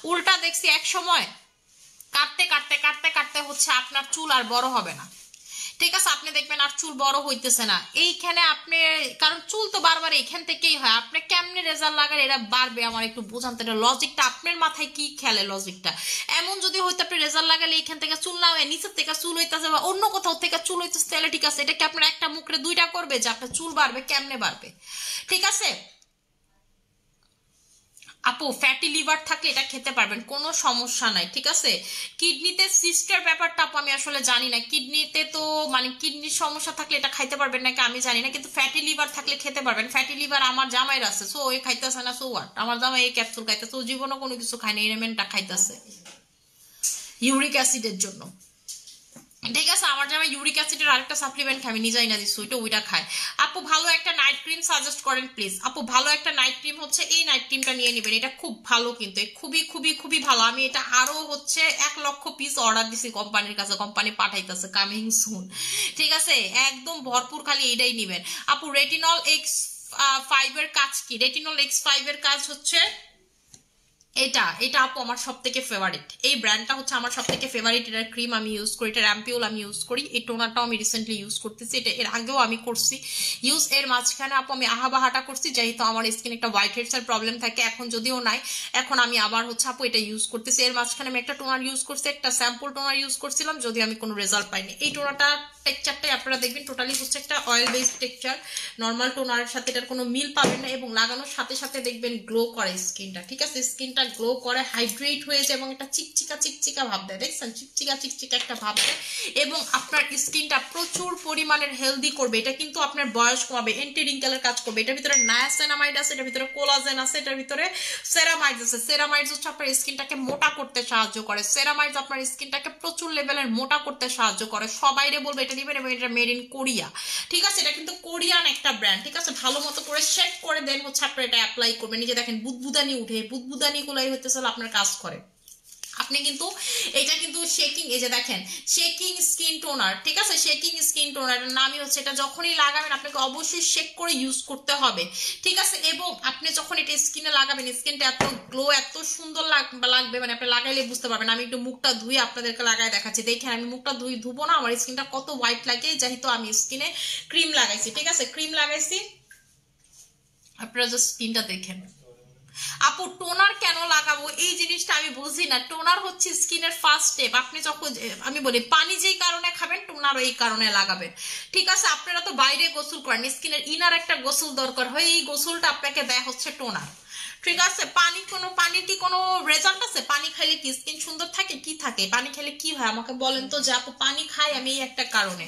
উল্টা দেখছি এক সময় কাটতে কাটতে কাটতে কাটতে হচ্ছে আপনার চুল আর বড় হবে না। ঠিক আছে, আপনি দেখবেন আর চুল বড় হইতেছে না এইখানে আপনি, কারণ চুল তো বারবার এখান থেকেই হয়, আপনি কেমনে রেজাল্ট লাগান এটা বাড়বে আমার একটু বোঝান তো, এটা লজিকটা আপনার মাথায় কি খেলে লজিকটা? এমন যদি হয়তো আপনি রেজাল্ট লাগালে এখান থেকে চুল না হয় নিচের থেকে চুল হইতেছে বা অন্য কোথাও থেকে চুল হইতেছে, তাহলে ঠিক আছে, এটা কি আপনার একটা মুখরে দুইটা করবে যে আপনার চুল বাড়বে? কেমনে বাড়বে? ঠিক আছে আপু, ফ্যাটি লিভার থাকলে এটা খেতে পারবেন, কোনো সমস্যা নাই। ঠিক আছে, কিডনিতে সিস্টার ব্যাপারটা আপু আমি আসলে জানি না, কিডনিতে তো মানে কিডনির সমস্যা থাকলে এটা খাইতে পারবেন নাকি আমি জানি না, কিন্তু ফ্যাটি লিভার থাকলে খেতে পারবেন। ফ্যাটি লিভার আমার জামাইয়ের আছে, সো ওই খাইতেছে না, সো হোয়াট, আমার জামাই এই ক্যাপসুল খাইতেছে, ও জীবনও কোনো কিছু খায় না, এলিমেন্টটা খাইতেছে ইউরিক অ্যাসিডের জন্য। ঠিক আছে, আমার জামাই ইউরিক অ্যাসিডের আরেকটা সাপ্লিমেন্ট খায়, আমি নিজেই না দিচ্ছি, ওইটা খায়। আপু ভালো একটা নাইট ক্রিম সাজেস্ট করেন প্লিজ। আপু ভালো একটা নাইট ক্রিম হচ্ছে এই নাইট ক্রিমটা নিয়ে নেবেন, এটা খুব ভালো, কিন্তু খুবই খুবই খুবই ভালো। আমি এটা আরো হচ্ছে 1,00,000 পিস অর্ডার দিছি কোম্পানির কাছে, কোম্পানি পাঠাইতেছে কামিং সুন। ঠিক আছে, একদম ভরপুর, খালি এটাই নিবেন। আপু রেটিনল X5 এর কাজ কি? রেটিনল X5 এর কাজ হচ্ছে এটা এটা আপু আমার সব থেকে ফেভারিট, এই ব্র্যান্ডটা হচ্ছে আমার সব থেকে ফেভারিট। এটার ক্রিম আমি ইউজ করি, এটার অ্যাম্পিউল আমি ইউজ করি, এই টোনারটাও আমি রিসেন্টলি ইউজ করতেছি, এটা এর আগেও আমি করছি ইউজ, এর মাঝখানে আপু আমি আহাবাহাটা করছি, যেহেতু আমার স্কিন একটা হোয়াইট হেডস এর প্রবলেম থাকে, এখন যদিও নাই, এখন আমি আবার হচ্ছে আপু এটা ইউজ করতেছি। এর মাঝখানে আমি একটা টোনার ইউজ করছি, একটা স্যাম্পল টোনার ইউজ করছিলাম, যদি আমি কোনো রেজাল্ট পাইনি। এই টোনারটা টেক্সচারটাই আপনারা দেখবেন টোটালি হচ্ছে একটা অয়েল বেসড টেক্সচার, নর্মাল টোনারের সাথে এটার কোনো মিল পাবেন না, এবং লাগানোর সাথে সাথে দেখবেন গ্লো করে স্কিনটা। ঠিক আছে, স্কিনটা গ্লো করে, হাইড্রেট হয়ে যায় এবং একটা চিকচিকা চিকচিকা ভাব দেয়, দেখছেন চিকচিকা চিকচিকা একটা ভাব দেয়, এবং আপনার স্কিনটা প্রচুর পরিমাণের হেলদি করবে। এটা কিন্তু আপনার বয়স কমাবে, এন্টি রিঙ্কেলের কাজ করবে। এটার ভিতরে নায়াসিনামাইড আছে, এটার ভিতরে কোলাজেন আছে, এটার ভিতরে সেরামাইডস আছে। সেরামাইডস হচ্ছে আপনার স্কিনটাকে মোটা করতে সাহায্য করে, সেরামাইডস আপনার স্কিনটাকে প্রচুর লেভেলের মোটা করতে সাহায্য করে। সবাইরে বলবে এটা নিবেন, এবং এটা মেড ইন কোরিয়া। ঠিক আছে, এটা কিন্তু কোরিয়ান একটা ব্র্যান্ড। ঠিক আছে, ভালো মতো করে শেক করে দেন হচ্ছে আপনার এটা অ্যাপ্লাই করবেন, নিজে দেখেন বুদবুদানি উঠে, বুদবুদানি গুলাই হইতেছে আপনার কাজ করে। আপনি কিন্তু এটা কিন্তু শেকিং, এই যে দেখেন শেকিং স্কিন টোনার। ঠিক আছে, শেকিং স্কিন টোনার নামই হচ্ছে, এটা যখনই লাগাবেন আপনাকে অবশ্যই শেক করে ইউজ করতে হবে। ঠিক আছে, এবং আপনি যখন এটা স্কিনে লাগাবেন স্কিনটা এত গ্লো, এত সুন্দর লাগবে, মানে আপনি লাগাইলে বুঝতে পারবেন। আমি একটু মুখটা ধুয়ে আপনাদেরকে লাগাই দেখাচ্ছি, দেখেন আমি মুখটা ধুবো না, আমার স্কিনটা কত হোয়াইট লাগে, যেহেতু আমি স্কিনে ক্রিম লাগাইছি। ঠিক আছে, ক্রিম লাগাইছি, আপনারা জাস্ট স্কিনটা দেখেন। আপু টোনার কেন লাগাবো এই জিনিসটা আমি বুঝি না। টোনার হচ্ছে স্কিনের ফার্স্ট স্টেপ। আপনি যখন, আমি বলি পানি যেই কারণে খাবেন টোনার এই কারণে লাগাবেন। ঠিক আছে, আপনারা তো বাইরে গোসল করেন, স্কিনের ইনার একটা গোসল দরকার হয়, এই গোসলটা আপনাকে দেয় হচ্ছে টোনার। ঠিক আছে, পানির কি কোনো রেজাল্ট আছে? পানি খাইলে কি স্কিন সুন্দর থাকে? কি থাকে পানি খাইলে কি হয় আমাকে বলেন তো। যে আপু পানি খাই আমি এই একটা কারণে,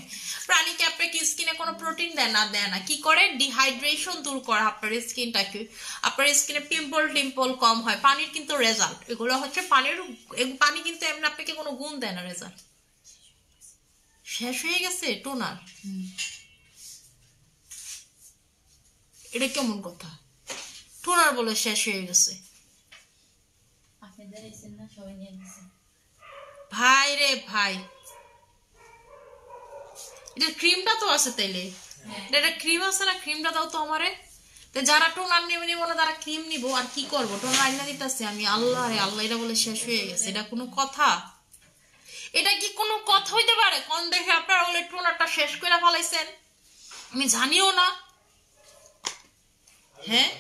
প্রাণীকে আপনার কি স্কিনে কোনো প্রোটিন দেয় না, কি করে ডিহাইড্রেশন দূর করে আপনার স্কিনটাকে, আপনার স্কিনে টিম্পল কম হয়, পানির কিন্তু রেজাল্ট এগুলো হচ্ছে পানি কিন্তু এমনি আপনাকে কোনো গুণ দেয় না, রেজাল্ট শেষ হয়ে গেছে টোনার। এটা কেমন কথা, টোনার বলে শেষ হয়ে গেছে? ভাই রে ভাই, এটা ক্রিমটা তো আছে তাইলে, এটা ক্রিম আছে না, ক্রিমটা দাও তো আমারে। যারা টোনার নিব না তারা ক্রিম নিবো, আর কি করবো, টোনার আইনা দিতেছে আমি। আল্লাহ রে আল্লাহ, এটা বলে শেষ হয়ে গেছে, এটা কোনো কথা? এটা কি কোনো কথা হইতে পারে? কোন দেখে আপনারা বলে টোনারটা শেষ করে ফেলাইছেন, আমি জানিও না। হ্যাঁ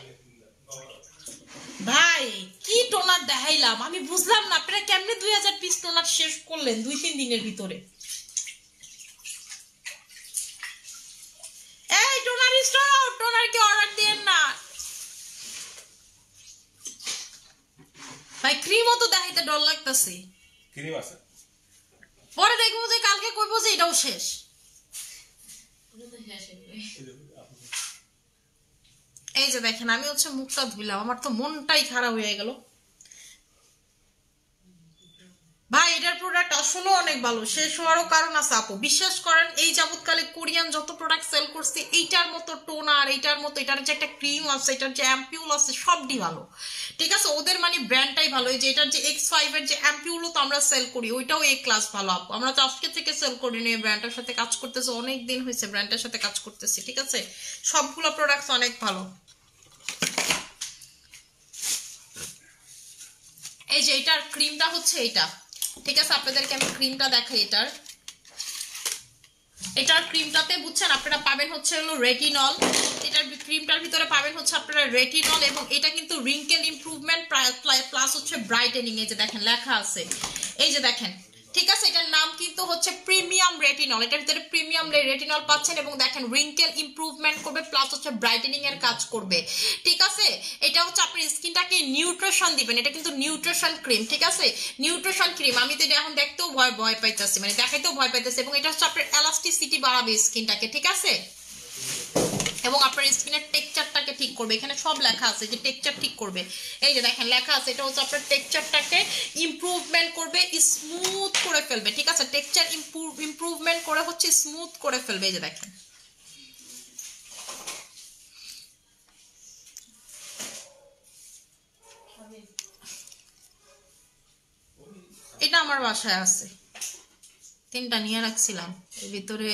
ভাই, কি টোনার দেখাইলাম আমি বুঝলাম না, আপনারা কেমনে 2000 পিস টোনার শেষ করলেন 2-3 দিনের ভিতরে? এই টোনার স্টোর আউট, টোনার কি অর্ডার দিয়েন না ভাই, ক্রিমও তো দেখাইতে ডর লাগতেছে। ক্রিম আছে, পরে দেখবো যে কালকে কইবো যে এটাও শেষ। এই যে দেখেন আমি হচ্ছে মুখটা ধুইলাম, আমার তো মনটাই খারাপ হয়ে গেল ভাই। এটার প্রোডাক্ট আসলে অনেক ভালো, শেষ হওয়ারও কারণ আছে আপু, বিশ্বাস করেন। এই যাবৎকালে কোরিয়ান যত প্রোডাক্ট সেল করছে এইটার মতো টোনার, এইটার মতো, এটার যে একটা ক্রিম আছে, এটার যে অ্যাম্পিউল আছে, সবটি ভালো। ঠিক আছে, ওদের মানে ব্র্যান্ডটাই ভালো। এই যে এটার যে X5 এর যে অ্যাম্পিউলও তো আমরা সেল করি, ওইটাও এই ক্লাস ভালো আপু। আমরা তো আজকে থেকে সেল করি না, এই ব্র্যান্ডটার সাথে কাজ করতেছে অনেক দিন হয়েছে, ব্র্যান্ডের সাথে কাজ করতেছি। ঠিক আছে, সবগুলো প্রোডাক্টস অনেক ভালো। এই যে এটার ক্রিমটা হচ্ছে এইটা। ঠিক আছে, আপনাদেরকে আমি ক্রিমটা দেখাই এটার। এটার ক্রিমটাতে বুঝছেন আপনারা পাবেন হচ্ছে হলো রেটিনল, এটার ক্রিমটার ভিতরে পাবেন হচ্ছে আপনারা রেটিনল, এবং এটা কিন্তু রিঙ্কেল ইমপ্রুভমেন্ট প্লাস হচ্ছে ব্রাইটেনিং। এই যে দেখেন লেখা আছে, এই যে দেখেন, ঠিক আছে। এটার নাম কিন্তু হচ্ছে প্রিমিয়াম রেটিনল, এটার ভিতরে প্রিমিয়াম রেটিনল পাচ্ছেন, এবং দেখেন রিঙ্কেল ইমপ্রুভমেন্ট করবে প্লাস হচ্ছে ব্রাইটেনিং এর কাজ করবে, ঠিক আছে। এটা হচ্ছে আপনার স্কিনটাকে নিউট্রিশন দিবেন, এটা কিন্তু নিউট্রিশন ক্রিম, ঠিক আছে, নিউট্রিশন ক্রিম। আমি তো এটা এখন দেখতেও ভয় পাইতেছি, মানে দেখাইতেও ভয় পাইতেছি, এবং এটা হচ্ছে আপনার এলাস্টিসিটি বাড়াবে স্কিনটাকে, ঠিক আছে, এবং আপনার স্কিনের টেক্সচারটাকে ঠিক করবে। এখানে সব লেখা আছে যে টেক্সচার ঠিক করবে, এই যে দেখেন লেখা আছে, এটা হচ্ছে আপনার টেক্সচারটাকে ইমপ্রুভমেন্ট করবে, স্মুথ করে ফেলবে, ঠিক আছে, টেক্সচার ইমপ্রুভমেন্ট করে হচ্ছে স্মুথ করে ফেলবে। এই যে দেখেন, এটা আমার বাসায় আছে, 3টা নিয়ে রাখছিলাম, এর ভিতরে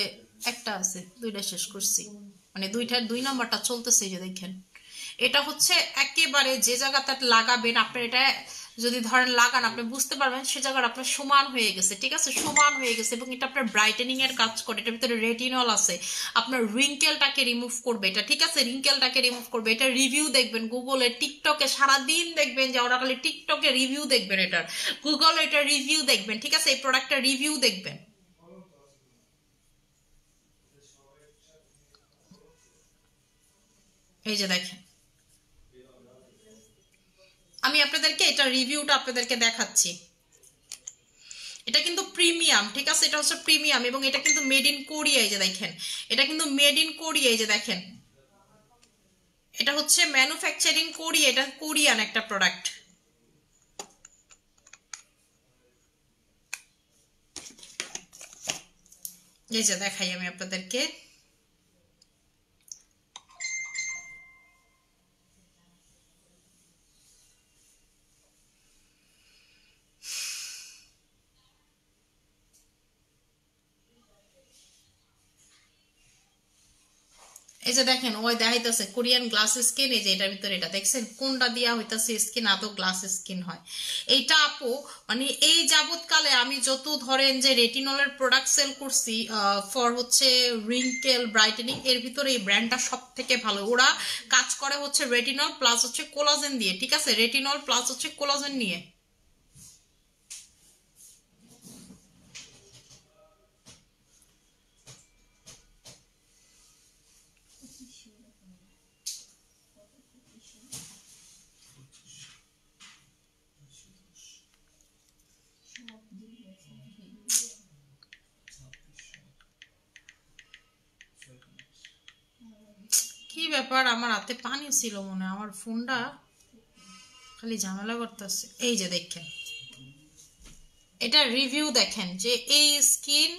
একটা আছে, 2টা শেষ করছি, মানে 2 নাম্বারটা চলতেছে। যে দেখেন, এটা হচ্ছে একেবারে যে জায়গাতে লাগাবেন আপনার, এটা যদি ধরেন লাগান আপনি বুঝতে পারবেন সে জায়গাটা আপনার সমান হয়ে গেছে, ঠিক আছে, সমান হয়ে গেছে, এবং এটা আপনার ব্রাইটেনিং এর কাজ করে, এটার ভিতরে রেটিনল আছে, আপনার রিঙ্কেলটাকে রিমুভ করবে এটা, ঠিক আছে, রিঙ্কেলটাকে রিমুভ করবে। এটা রিভিউ দেখবেন গুগলে, টিকটকে, সারাদিন দেখবেন যে ওরা খালি টিকটকে রিভিউ দেখবেন, এটার গুগলে এটা রিভিউ দেখবেন, ঠিক আছে, এই প্রোডাক্টটা রিভিউ দেখবেন। এই যে দেখেন, আমি আপনাদেরকে এটা রিভিউটা আপনাদেরকে দেখাচ্ছি, এটা কিন্তু প্রিমিয়াম, ঠিক আছে, এটা হচ্ছে প্রিমিয়াম, এবং এটা কিন্তু মেড ইন কোরিয়া। এই যে দেখেন, এটা কিন্তু মেড ইন কোরিয়া, এই যে দেখেন, এটা হচ্ছে ম্যানুফ্যাকচারিং কোরিয়া, এটা কোরিয়ান একটা প্রোডাক্ট। এই যে দেখাই আমি আপনাদেরকে, এই যে দেখেন, ওই দেখাইতেছে কোরিয়ান গ্লাস স্কিন। এই যে এটার ভিতরে এটা দেখছেন কোনটা দিয়া হইতাছে স্কিন, আদৌ গ্লাস স্কিন হয় এইটা আপু। মানে এই যাবৎকালে আমি যত ধরেন যে রেটিনলের প্রোডাক্ট সেল করছি ফর হচ্ছে রিঙ্কেল ব্রাইটেনিং, এর ভিতরে এই ব্র্যান্ডটা সব থেকে ভালো। ওরা কাজ করে হচ্ছে রেটিনল প্লাস হচ্ছে কোলাজেন দিয়ে, ঠিক আছে, রেটিনল প্লাস হচ্ছে কোলাজেন নিয়ে। কি ব্যাপার, আমার হাতে পানি ছিল মনে, আমার ফোনটা খালি ঝামেলা করতেছে। এই যে দেখেন, এটা রিভিউ দেখেন যে এই স্কিন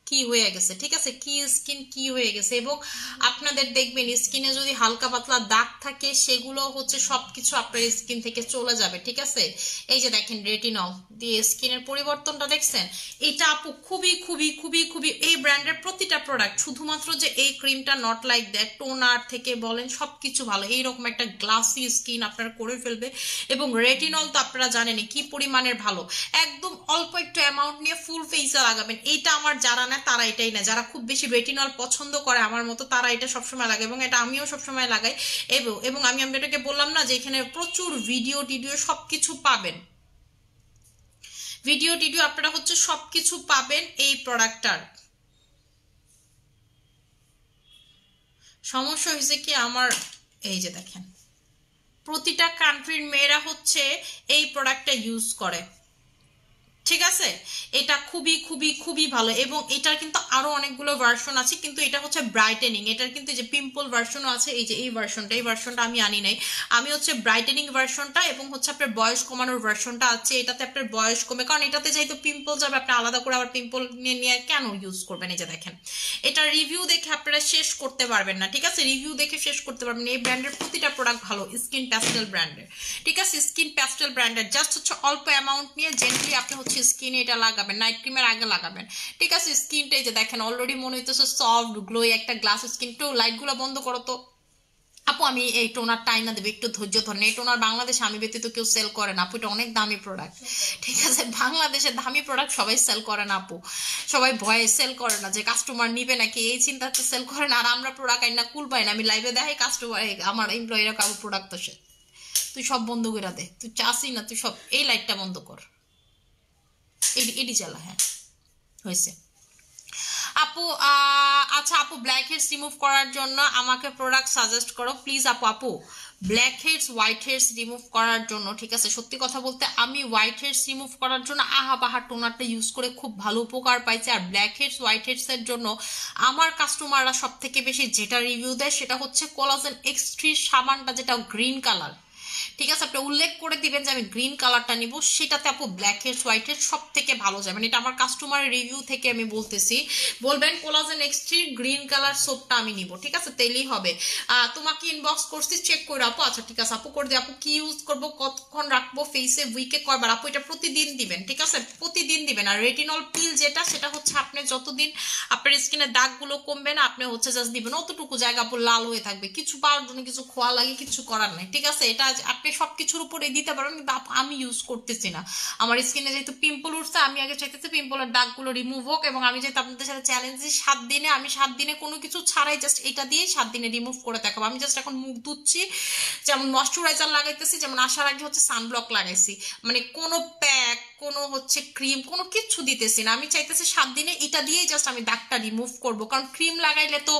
কি হয়ে গেছে, ঠিক আছে, কি স্কিন কি হয়ে গেছে, এবং আপনাদের দেখবেন স্কিনে যদি হালকা পাতলা দাগ থাকে সেগুলো হচ্ছে সবকিছু আপনার স্কিন থেকে চলে যাবে, ঠিক আছে। এই যে দেখেন রেটিনল দিয়ে স্কিনের পরিবর্তনটা দেখছেন, এটা আপু খুবই খুবই খুবই খুবই, এই ব্র্যান্ডের প্রতিটা প্রোডাক্ট, শুধুমাত্র যে এই ক্রিমটা নট লাইক দ্যাট, টোনার থেকে বলেন সবকিছু ভালো, এইরকম একটা গ্লাসি স্কিন আপনার করে ফেলবে। এবং রেটিনল তো আপনারা জানেনই কি পরিমাণের ভালো, একদম অল্প একটু অ্যামাউন্ট নিয়ে ফুল ফেসে লাগাবেন। এইটা আমার যারা না তারা এটাই না, যারা খুব বেশি রেটিনল পছন্দ করে আমার মতো তারা এটা সবসময় লাগায়, এবং এটা আমিও সবসময় লাগাই। এবং আমি আপনাকে বললাম না যে এখানে প্রচুর ভিডিও টিডিও সবকিছু পাবেন, ভিডিও টিডিও আপনারা হচ্ছে সবকিছু পাবেন এই প্রোডাক্টটার। সমস্যা হয়েছে কি আমার, এই যে দেখেন প্রতিটা কান্ট্রির মেয়েরা হচ্ছে এই প্রোডাক্টটা ইউজ করে, ঠিক আছে, এটা খুবই খুবই খুবই ভালো। এবং এটার কিন্তু আরো অনেকগুলো ভার্সন আছে, কিন্তু এটা হচ্ছে ব্রাইটেনিং, এটার কিন্তু যে পিম্পল ভার্সনও আছে, এই যে এই ভার্সনটা আমি আনি নাই, আমি হচ্ছে ব্রাইটেনিং ভার্সনটা, এবং হচ্ছে আপনার বয়স কমানোর ভার্সনটা আছে, এটাতে আপনার বয়স কমে, কারণ এটাতে যেহেতু পিম্পল যাবে আপনি আলাদা করে আবার পিম্পল নিয়ে কেন ইউজ করবেন। এই যে দেখেন, এটা রিভিউ দেখে আপনারা শেষ করতে পারবেন না, ঠিক আছে, রিভিউ দেখে শেষ করতে পারবেন। এই ব্র্যান্ডের প্রতিটা প্রোডাক্ট ভালো, স্কিন প্যাস্টেল ব্র্যান্ডের, ঠিক আছে, স্কিন প্যাস্টেল ব্র্যান্ডের, জাস্ট হচ্ছে অল্প অ্যামাউন্ট নিয়ে জেন্টলি আপনি হচ্ছে স্কিনে এটা লাগাবেন, নাইট ক্রিমের আগে লাগাবেন, ঠিক আছে। স্কিনটা এই যে দেখেন অলরেডি মনে হইতেছে সফট গ্লোই একটা গ্লাস স্কিন। একটু লাইটগুলো বন্ধ করো তো, আপু আমি এই টোনার টাইনা দেবো, একটু ধৈর্য ধরেন। এই টোনার বাংলাদেশে আমি ব্যতীত কেউ সেল করে না আপু, এটা অনেক দামি প্রোডাক্ট, ঠিক আছে? বাংলাদেশে দামি প্রোডাক্ট সবাই সেল করে না আপু, সবাই ভয়ে সেল করে না যে কাস্টমার নিবে নাকি, এই চিন্তাতে সেল করে না। আর আমরা প্রোডাক্ট আইনা কুল পাই না, আমি লাইভে দেখাই কাস্টমার আমার এমপ্লয়িরা কাবু প্রোডাক্ট তো সে, তুই সব বন্ধ করে দে, তুই চাসই না, তুই সব এই লাইটটা বন্ধ কর, এডি চালা। হ্যাঁ হয়েছে আপু। আচ্ছা আপু, ব্ল্যাক হেডস রিমুভ করার জন্য আমাকে প্রোডাক্ট সাজেস্ট করো প্লিজ আপু। আপু blackheads whiteheads remove করার জন্য, ঠিক আছে, সত্যি কথা বলতে আমি হোয়াইট হেডস রিমুভ করার জন্য আহা বাহা টোনারটা ইউজ করে খুব ভালো উপকার পাইছি। আর ব্ল্যাক হেডস হোয়াইট হেডস এর জন্য আমার কাস্টমাররা সব থেকে বেশি যেটা রিভিউ দেয় সেটা হচ্ছে কোলাজেন X3 সাবানটা, যেটা গ্রিন কালার, ঠিক আছে? আপনি উল্লেখ করে দিবেন যে আমি গ্রিন কালারটা নিব, সেটাতে আপু ব্ল্যাক হেডস হোয়াইট হেডস সব থেকে ভালো যায়, মানে এটা আমার কাস্টমারের রিভিউ থেকে আমি বলতেছি। বলবেন কোলাজেন X3 গ্রিন কালার সোপটা আমি নিব, ঠিক আছে, তেলেই হবে। তোমাকে ইনবক্স করছি, চেক করে আপু। আচ্ছা ঠিক আছে আপু, করে দিই। আপু কি ইউজ করবো, কতক্ষণ রাখবো ফেসে, উইকে কয়বার? আপু এটা প্রতিদিন দিবেন, ঠিক আছে, প্রতিদিন দিবেন। আর রেটিনল পিল যেটা, সেটা হচ্ছে আপনি যতদিন আপনার স্কিনের দাগগুলো কমবে না, আপনি হচ্ছে জাস্ট দিবেন অতটুকু জায়গা আপু লাল হয়ে থাকবে, কিছু পাওয়ার জন্য কিছু খোয়া লাগে, কিছু করার নাই, ঠিক আছে? এটা আপনি সবকিছুর উপরে দিতে পারেন, কিন্তু আমি ইউজ করতেছি না। আমার স্কিনে যেহেতু পিম্পল উঠছে, আমি আগে চাইতেছি পিম্পলের দাগগুলো রিমুভ হোক, এবং আমি যেহেতু আপনাদের সাথে চ্যালেঞ্জ দিই 7 দিনে, আমি 7 দিনে কোনো কিছু ছাড়াই জাস্ট এটা দিয়ে 7 দিনে রিমুভ করে দেখাবো। আমি জাস্ট এখন মুখ ধুচ্ছি, যেমন ময়শ্চারাইজার লাগাইতেছি, যেমন আসার আগে হচ্ছে সানব্লক লাগাইছি, মানে কোনো প্যাক, কোনো হচ্ছে ক্রিম, কোনো কিচ্ছু দিতেছি না। আমি চাইতেছি 7 দিনে এটা দিয়েই জাস্ট আমি দাগটা রিমুভ করবো, কারণ ক্রিম লাগাইলে তো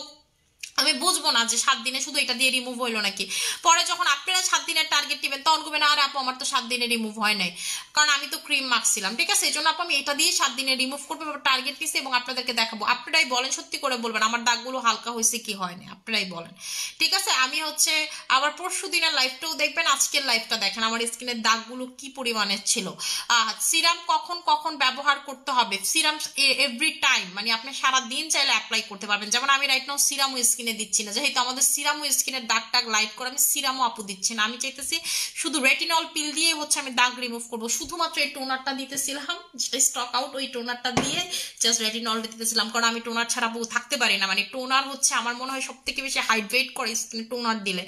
আমি বুঝবো না যে 7 দিনে শুধু এটা দিয়ে রিমুভ হইলো নাকি। পরে যখন আপনারা 7 দিনের টার্গেট দিবেন তখন করবেন আর আপু আমার তো 7 দিনে রিমুভ হয় নাই, কারণ আমি তো ক্রিম মাখছিলাম, ঠিক আছে? এই জন্য আপু আমি এটা দিয়ে 7 দিনে রিমুভ করবো, টার্গেট দিচ্ছি এবং আপনাদেরকে দেখাবো। আপনারাই বলেন, সত্যি করে বলবেন আমার দাগগুলো হালকা হয়েছে কি হয়নি, আপনারাই বলেন, ঠিক আছে? আমি হচ্ছে আবার পরশু দিনের লাইভটাও দেখবেন, আজকের লাইভটা দেখেন আমার স্কিনের দাগগুলো কি পরিমাণের ছিল। সিরাম কখন কখন ব্যবহার করতে হবে, সিরাম এভরি টাইম, মানে আপনি সারা দিন চাইলে অ্যাপ্লাই করতে পারবেন। যেমন আমি রাইট নাও সিরাম স্কিনে দিচ্ছি না, যেহেতু আমাদের সিরাম স্কিনের দাগ টাগ লাইট করে, আমি সিরামও আপু দিচ্ছি না। আমি চাইতেছি শুধু রেটিনল পিল দিয়ে হচ্ছে আমি দাগ রিমুভ করবো, শুধুমাত্র এই টোনারটা দিতেছিলাম যেটা স্টক আউট, ওই টোনারটা দিয়ে জাস্ট রেটিনল দিতেছিলাম, কারণ আমি টোনার ছাড়া বউ থাকতে পারি না। মানে টোনার হচ্ছে আমার মনে হয় সব থেকে বেশি হাইড্রেট করে স্কিনে টোনার দিলে।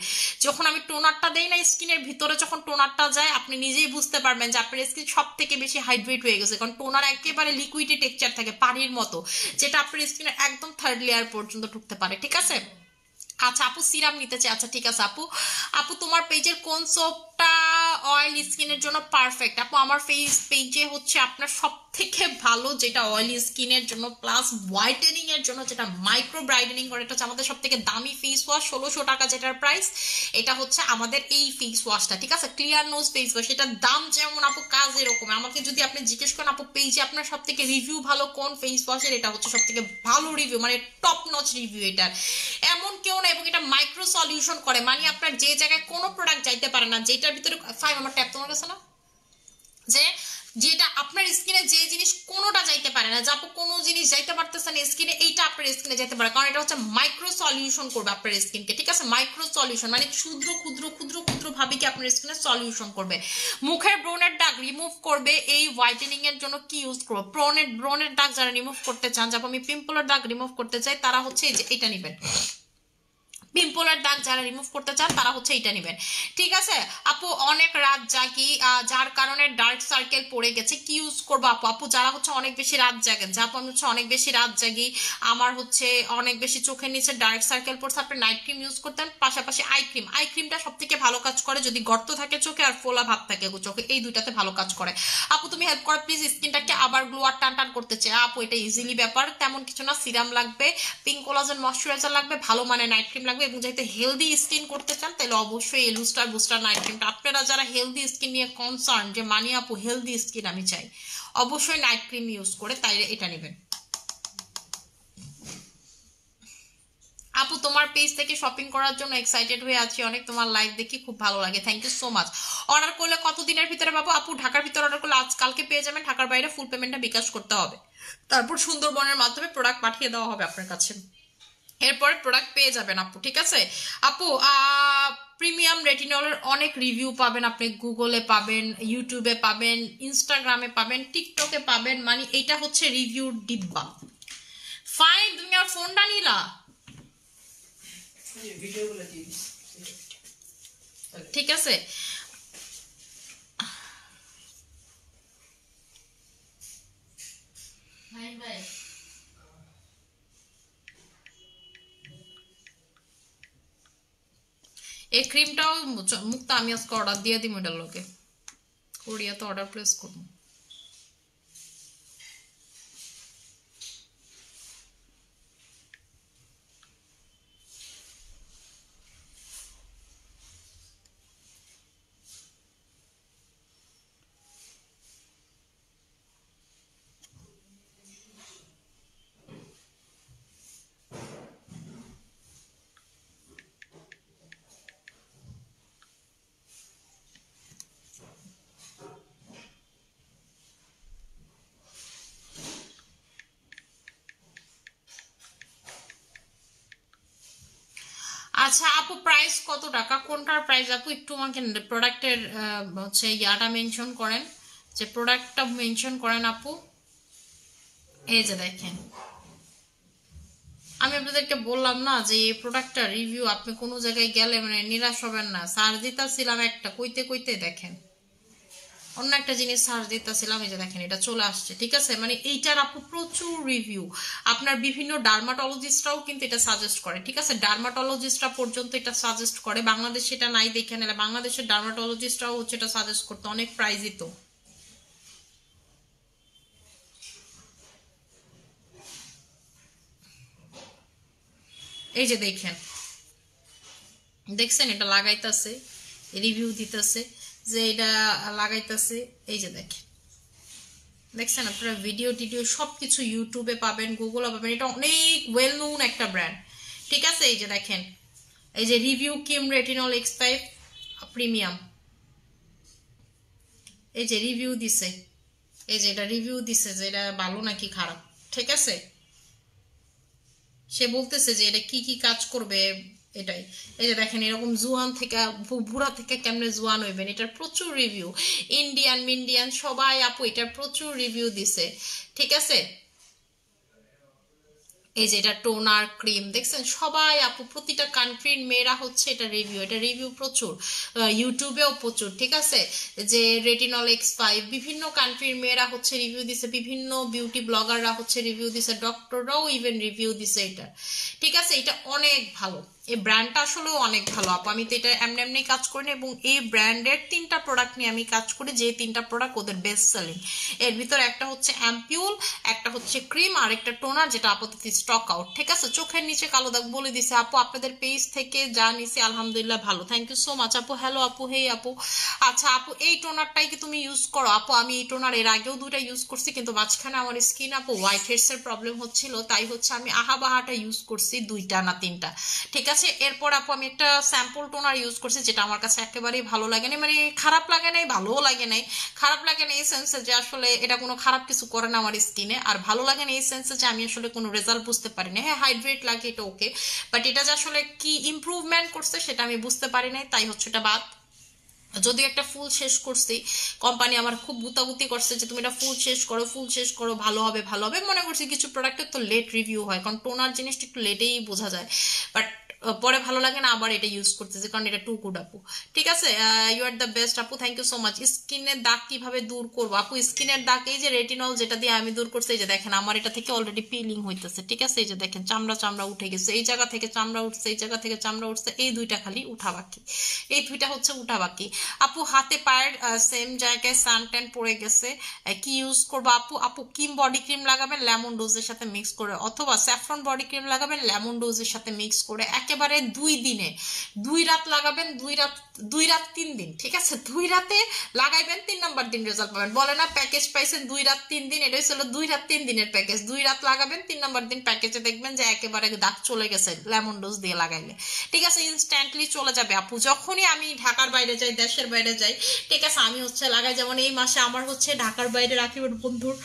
যখন আমি টোনারটা দেই না স্কিনের ভিতরে, যখন টোনারটা যায় আপনি নিজেই বুঝতে পারবেন যে আপনার স্কিন সব থেকে বেশি হাইড্রেট হয়ে গেছে, কারণ টোনার একেবারে লিকুইডি টেক্সচার থাকে, পানির মতো, যেটা আপনার স্কিনের একদম থার্ড লেয়ার পর্যন্ত ঢুকতে পারে, ঠিক আছে? আচ্ছা আপু সিরাম নিতে চাই, আচ্ছা ঠিক আছে আপু। আপু তোমার পেজের কোন সোপটা অয়েল স্কিনের জন্য পারফেক্ট? আপু আমার ফেস পেজে হচ্ছে আপনার সব থেকে ভালো যেটা অয়েলি স্কিনের জন্য প্লাস হোয়াইটেনিং এর জন্য, যেটা মাইক্রো ব্রাইডেনিং করে, এটা হচ্ছে আমাদের সব থেকে দামি ফেস ওয়াশ, 1600 টাকা যেটার প্রাইস, এটা হচ্ছে আমাদের এই ফেস ওয়াশটা, ঠিক আছে? ক্লিয়ার নোজ ফেস ওয়াশ, এটার দাম যেমন আপু কাজ এরকম। আমাকে যদি আপনি জিজ্ঞেস করেন আপু পেজে আপনার সব থেকে রিভিউ ভালো কোন ফেস ওয়াশের, এটা হচ্ছে সব থেকে ভালো রিভিউ, মানে টপ নচ রিভিউ এটার, এমন কেউ না। এবং এটা মাইক্রো সলিউশন করে, মানে আপনার যে জায়গায় কোনো প্রোডাক্ট যাইতে পারে না, যেটার ভিতরে আমার ট্যাপ তোমার কাছে না, যে যেটা আপনার স্কিনে যে জিনিস কোনোটা যাইতে পারে না, যাবো কোনো জিনিস যাইতে পারতেছে না স্কিনে, এইটা আপনার স্কিনে যেতে পারে, কারণ এটা হচ্ছে মাইক্রো সলিউশন করবে আপনার স্কিনকে, ঠিক আছে? মাইক্রো সলিউশন মানে ক্ষুদ্র ক্ষুদ্র ক্ষুদ্র ক্ষুদ্র ভাবে কি আপনার স্কিনে সলিউশন করবে। মুখের ব্রণের দাগ রিমুভ করবে, এই হোয়াইটেনিং এর জন্য কি ইউজ করবো, ব্রণের দাগ যারা রিমুভ করতে চান, যাবো আমি পিম্পলের দাগ রিমুভ করতে চাই, তারা হচ্ছে এই যে এটা নিবেন। পিম্পলের দাগ যারা রিমুভ করতে চান তারা হচ্ছে এটা নেবেন, ঠিক আছে? আপু অনেক রাত জাগি, যার কারণে ডার্ক সার্কেল পড়ে গেছে, কি ইউজ করবো আপু? আপু যারা হচ্ছে অনেক বেশি রাত জাগেন, যা আপু আমি হচ্ছে অনেক বেশি রাত জাগি, আমার হচ্ছে অনেক বেশি চোখের নিচে ডার্ক সার্কেল পড়ছে, আপনি নাইট ক্রিম ইউজ করতেন, পাশাপাশি আই ক্রিমটা সব থেকে ভালো কাজ করে যদি গর্ত থাকে চোখে আর ফোলা ভাব থাকে চোখে, এই দুইটাতে ভালো কাজ করে। আপু তুমি হেল্প করো প্লিজ, স্কিনটাকে আবার গ্লো আর টান টান করতে চাই। আপু এটা ইজিলি ব্যাপার, তেমন কিছু না, সিরাম লাগবে, পিঙ্ক কোলাজেন ময়শ্চারাইজার লাগবে, ভালো মানে নাইট ক্রিম লাগবে, এবং যেহেতু হেলদি স্কিন করতে চান তাহলে অবশ্যই এলুস্টার বুস্টার নাইট ক্রিমটা, আপনারা যারা হেলদি স্কিন নিয়ে কনসার্ন যে মানি আপু হেলদি স্কিন আমি চাই, অবশ্যই নাইট ক্রিম ইউজ করে তাই এটা নেবেন। আপু তোমার পেজ থেকে শপিং করার জন্য এক্সাইটেড হয়ে আছি অনেক, তোমার লাইভ দেখি খুব ভালো লাগে, thank you so much. Order করলে কতদিনের ভিতরে পাবো? আপু ঢাকার ভিতরে অর্ডার করলে আজ কালকে পেয়ে যাবেন, ঢাকার বাইরে ফুল পেমেন্টটা বিকাশ করতে হবে, তারপর সুন্দরবনের মাধ্যমে প্রোডাক্ট পাঠিয়ে দেওয়া হবে আপনার কাছে, এরপরে প্রোডাক্ট পেয়ে যাবেন আপু, ঠিক আছে? আপু প্রিমিয়াম রেটিনলের অনেক রিভিউ পাবেন আপনি, গুগলে পাবেন, ইউটিউবে পাবেন, ইনস্টাগ্রামে পাবেন, টিকটকে পাবেন, মানে এইটা হচ্ছে রিভিউর ডিব্বা। ফাইন তুমি আর ফোনটা নিলা ঠিক আছে। এই ক্রিমটাও মুক্তা আমি আজকে অর্ডার দিয়ে দিই এটার লোকে, কোরিয়াতে অর্ডার প্লেস করবো। আচ্ছা আপু প্রাইস কত টাকা, কোনটার প্রাইস আপু একটু আমাকে প্রোডাক্টের হচ্ছে ইয়াটা মেনশন করেন, যে প্রোডাক্টটা মেনশন করেন আপু। এই যে দেখেন আমি আপনাদেরকে বললাম না যে এই প্রোডাক্টটা রিভিউ আপনি কোনো জায়গায় গেলে মানে নিরাশ হবেন না। সার্চ দিতেছিলাম একটা কইতে কইতে দেখেন অন্য একটা জিনিস সার্চ দিতেছিলাম, এই যে দেখেন এটা চলে আসছে। ঠিক আছে, মানে এইটার আপু প্রচুর রিভিউ, আপনার বিভিন্ন ডার্মাটোলজিস্টরাও কিন্তু এটা সাজেস্ট করে। ঠিক আছে, ডার্মাটোলজিস্টরা পর্যন্ত এটা সাজেস্ট করে, বাংলাদেশে এটা নাই দেখে নিলে বাংলাদেশের ডার্মাটোলজিস্টরাও হচ্ছে এটা সাজেস্ট করতে, অনেক প্রাইজই তো। এই যে দেখেন দেখছেন এটা লাগাইতেছে, রিভিউ দিতেছে যে এটা লাগাইতেছে। এই যে দেখেন দেখছেন আপনারা ভিডিও টিডিও সবকিছু ইউটিউবে পাবেন, গুগলে পাবেন, এটা অনেক ওয়েল নোন একটা ব্র্যান্ড। ঠিক আছে, এই যে দেখেন এই যে review Kim retinol X5 premium, এই যে রিভিউ দিছে, এই যে এটা রিভিউ দিছে যে এটা ভালো নাকি খারাপ। ঠিক আছে, সে বলতেছে যে এটা কি কি কাজ করবে এটাই। এই যে দেখেন এরকম জুয়ান থেকে বুড়া থেকে কেমনে জুয়ান হইবেন, এটার প্রচুর রিভিউ, ইন্ডিয়ান মিন্ডিয়ান সবাই আপু এটার প্রচুর রিভিউ দিছে। ঠিক আছে, এই যে এটা টোনার ক্রিম দেখছেন সবাই আপু প্রতিটা কান্ট্রির মেয়েরা হচ্ছে এটা রিভিউ প্রচুর, ইউটিউবেও প্রচুর। ঠিক আছে, যে রেটিনল X5 বিভিন্ন কান্ট্রির মেয়েরা হচ্ছে রিভিউ দিছে, বিভিন্ন বিউটি ব্লগাররা হচ্ছে রিভিউ দিছে, ডক্টররাও ইভেন রিভিউ দিছে এটা। ঠিক আছে, এটা অনেক ভালো, এই ব্র্যান্ডটা আসলেও অনেক ভালো আপু। আমি তো এটা এমনি এমনি কাজ করি না, এবং এই ব্র্যান্ডের 3টা প্রোডাক্ট নিয়ে আমি কাজ করি, যে 3টা প্রোডাক্ট ওদের বেস্ট সেলিং। এর ভিতরে একটা হচ্ছে অ্যাম্পিউল, একটা হচ্ছে ক্রিম, আর একটা টোনার যেটা আপাতত স্টক আউট। ঠিক আছে, চোখের নিচে কালো দাগ বলে দিছে আপু, আপনাদের পেজ থেকে যা নিছি আলহামদুলিল্লাহ ভালো, থ্যাংক ইউ সো মাচ আপু। হ্যালো আপু, হেই আপু। আচ্ছা আপু এই টোনারটাই কি তুমি ইউজ করো আপু? আমি এই টোনার এর আগেও 2টা ইউজ করছি, কিন্তু মাঝখানে আমার স্কিন আপু হোয়াইট হেডস এর প্রবলেম হচ্ছিল, তাই হচ্ছে আমি আহাবাহাটা ইউজ করছি 2টা না 3টা। ঠিক আছে, এরপর আপু আমি একটা স্যাম্পল টোনার ইউজ করছি, যেটা আমার কাছে একেবারেই ভালো লাগে না, মানে খারাপ লাগে নাই ভালোও লাগে নাই। খারাপ লাগে না এই সেন্সে যে আসলে এটা কোনো খারাপ কিছু করে না আমার স্কিনে, আর ভালো লাগে না এই সেন্সে যে আমি আসলে কোনো রেজাল্ট বুঝতে পারি না। হ্যাঁ হাইড্রেট লাগে এটা ওকে, বাট এটা যে আসলে কি ইমপ্রুভমেন্ট করছে সেটা আমি বুঝতে পারি নাই, তাই হচ্ছে এটা বাদ। যদি একটা ফুল শেষ করছি, কোম্পানি আমার খুব গুতাগুতি করছে যে তুমি এটা ফুল শেষ করো ভালো হবে ভালো হবে, মনে করছি কিছু প্রোডাক্টের তো লেট রিভিউ হয়, কারণ টোনার জিনিসটা একটু লেটেই বোঝা যায়, বাট পরে ভালো লাগে না আবার এটা ইউজ করতেছি, কারণ এটা টু গুড আপু। ঠিক আছে, ইউ আর দ্য বেস্ট আপু, থ্যাংক ইউ সো মাচ। স্কিনের দাগ কিভাবে দূর করবো আপু? স্কিনের দাগ এই যে রেটিনল যেটা দিয়ে আমি দূর করছি, এই যে দেখেন আমার এটা থেকে অলরেডি পিলিং হইতেছে। ঠিক আছে, এই যে দেখেন চামড়া উঠে গেছে, এই জায়গা থেকে চামড়া উঠছে, এই জায়গা থেকে চামড়া উঠছে, এই 2টা খালি উঠা বাকি, এই 2টা হচ্ছে উঠা বাকি আপু। হাতে পায়ের সেম জায়গায় সানট্যান পড়ে গেছে, কি ইউজ করবো আপু? আপু কিম বডি ক্রিম লাগাবেন লেমন ডোজের সাথে মিক্স করে, অথবা স্যাফরন বডি ক্রিম লাগাবেন লেমন ডোজের সাথে মিক্স করে, একেবারে 2 দিনে 2 রাত লাগাবেন, 2 রাত 3 দিন। ঠিক আছে, 2 রাতে লাগাইবেন, 3 নম্বর দিন রেজাল্ট পাবেন। বলে না প্যাকেজ পাইছেন 2 রাত 3 দিন, এটা হচ্ছে 2 রাত 3 দিনের প্যাকেজ। 2 রাত লাগাবেন, 3 নম্বর দিন প্যাকেজে দেখবেন যে একেবারে দাগ চলে গেছে লেমন ডোজ দিয়ে লাগাইলে। ঠিক আছে, ইনস্ট্যান্টলি চলে যাবে আপু। যখনই আমি ঢাকার বাইরে যাই, দেশের বাইরে যাই, ঠিক আছে, আমি হচ্ছে লাগাই। যেমন এই মাসে আমার হচ্ছে ঢাকার বাইরে রাকিবের বন্ধুর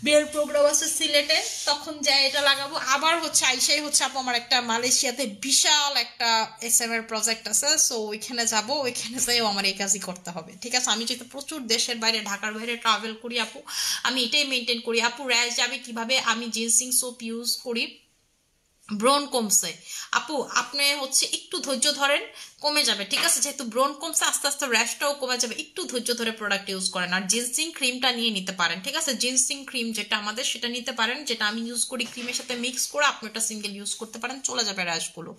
বিয়ের প্রোগ্রাম আছে সিলেটে, তখন যাই এটা লাগাবো। আবার হচ্ছে আইসাই হচ্ছে আপু আমার একটা মালয়েশিয়াতে বিশাল একটা SM এর প্রজেক্ট আছে, সো ওইখানে যাব, ওইখানে যাইও আমার এই কাজই করতে হবে। ঠিক আছে, আমি যেহেতু প্রচুর দেশের বাইরে ঢাকার বাইরে ট্রাভেল করি আপু, আমি এটাই মেনটেন করি আপু। র্যাশ যাবে কিভাবে? আমি জিনসিং সোপ ইউজ করি, ব্রণ কমছে। আপু আপনি হচ্ছে একটু ধৈর্য ধরেন, কমে যাবে, ঠিক আছে? যেহেতু ব্রণ কমছে আস্তে আস্তে র্যাশটাও কমে যাবে, একটু ধৈর্য ধরে প্রোডাক্ট ইউজ করেন। আর জিনসিং ক্রিমটা নিয়ে নিতে পারেন, ঠিক আছে? জিনসিং ক্রিম যেটা আমাদের সেটা নিতে পারেন, যেটা আমি ইউজ করি ক্রিমের সাথে মিক্স করে, আপনি ওটা সিঙ্গেল ইউজ করতে পারেন, চলে যাবে র্যাশগুলো,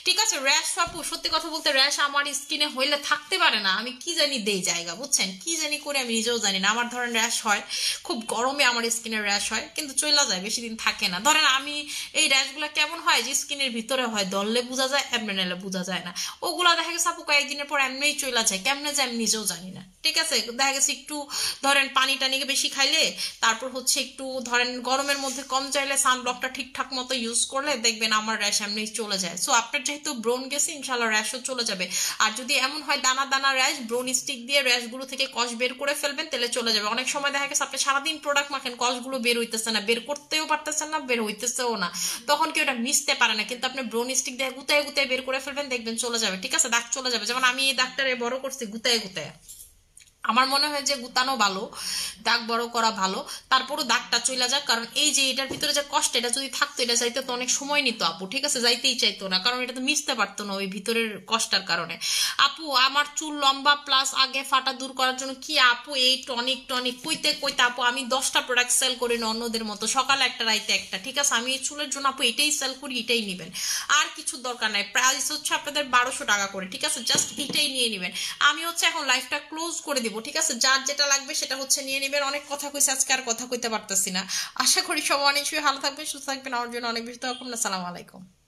ঠিক আছে? র্যাশ আপু সত্যি কথা বলতে র্যাশ আমার স্কিনে হইলে থাকতে পারে না, আমি কি জানি দেই জায়গা, বুঝছেন? কি জানি করে আমি নিজেও জানি না। আমার ধরেন র্যাশ হয় খুব গরমে, আমার স্কিনের র্যাশ হয় কিন্তু চলে যায়, বেশি দিন থাকে না। ধরেন আমি এই র্যাশগুলো কেমন হয় যে স্কিনের ভিতরে হয়, ধরলে বোঝা যায়, এমনি নাহলে বোঝা যায় না। ওগুলা দেখা গেছে আপু কয়েকদিনের পর এমনিই চলে যায়, কেমনে যায় আমি নিজেও জানি না, ঠিক আছে? দেখা গেছে একটু ধরেন পানি টানি বেশি খাইলে, তারপর হচ্ছে একটু ধরেন গরমের মধ্যে কম চাইলে সানব্লকটা ঠিকঠাক মতো ইউজ করলে দেখবেন আমার র্যাশ এমনি চলে যায়। সো আপনার যেহেতু ব্রণ গেছে ইনশাল্লাহ র্যাশও চলে যাবে। আর যদি এমন হয় দানা দানা র্যাশ, ব্রণ স্টিক দিয়ে র্যাশগুলো থেকে কষ বের করে ফেলবেন, তাহলে চলে যাবে। অনেক সময় দেখা গেছে আপনি সারাদিন প্রোডাক্ট মাখেন, কষগুলো বের হইতেছে না, বের করতেও পারতেছেন না, বের হইতেছেও না, তখন কি ওটা মিশতে পারে না, কিন্তু আপনি ব্রোন স্টিক দিয়ে গুতায় গুতায় বের করে ফেলবেন, দেখবেন চলে যাবে, ঠিক আছে? দাগ চলে যাবে। যেমন আমি এই দাগটারে বড় করছি গুতায় গুতায়, আমার মনে হয় যে গুতানো ভালো, দাগ বড় করা ভালো, তারপরও দাগটা চলে যাক। কারণ এই যে এটার ভিতরে যে কষ্ট, এটা যদি থাকতো এটা যাইতে তো অনেক সময় নিত আপু, ঠিক আছে? যাইতেই চাইতো না, কারণ এটা তো মিশতে পারতো না ওই ভিতরের কষ্টার কারণে। আপু আমার চুল লম্বা প্লাস আগে ফাটা দূর করার জন্য কি আপু এই টনিক টনিক কইতে কইতে আপু আমি 10টা প্রোডাক্ট সেল করি না অন্যদের মতো, সকালে একটা রাইতে একটা, ঠিক আছে? আমি এই চুলের জন্য আপু এটাই সেল করি, এটাই নিবেন, আর কিছু দরকার নাই। প্রাইস হচ্ছে আপনাদের 1200 টাকা করে, ঠিক আছে? জাস্ট এটাই নিয়ে নিবেন। আমি হচ্ছে এখন লাইফটা ক্লোজ করে দিব, ঠিক আছে? যার যেটা লাগবে সেটা হচ্ছে নিয়ে নেবেন। অনেক কথা কইছে আজকে, আর কথা কইতে পারতেছি না। আশা করি সবাই অনেক বেশি ভালো থাকবেন, সুস্থ থাকবেন, আমার জন্য অনেক বেশি দোয়া করুন। আসসালামু আলাইকুম।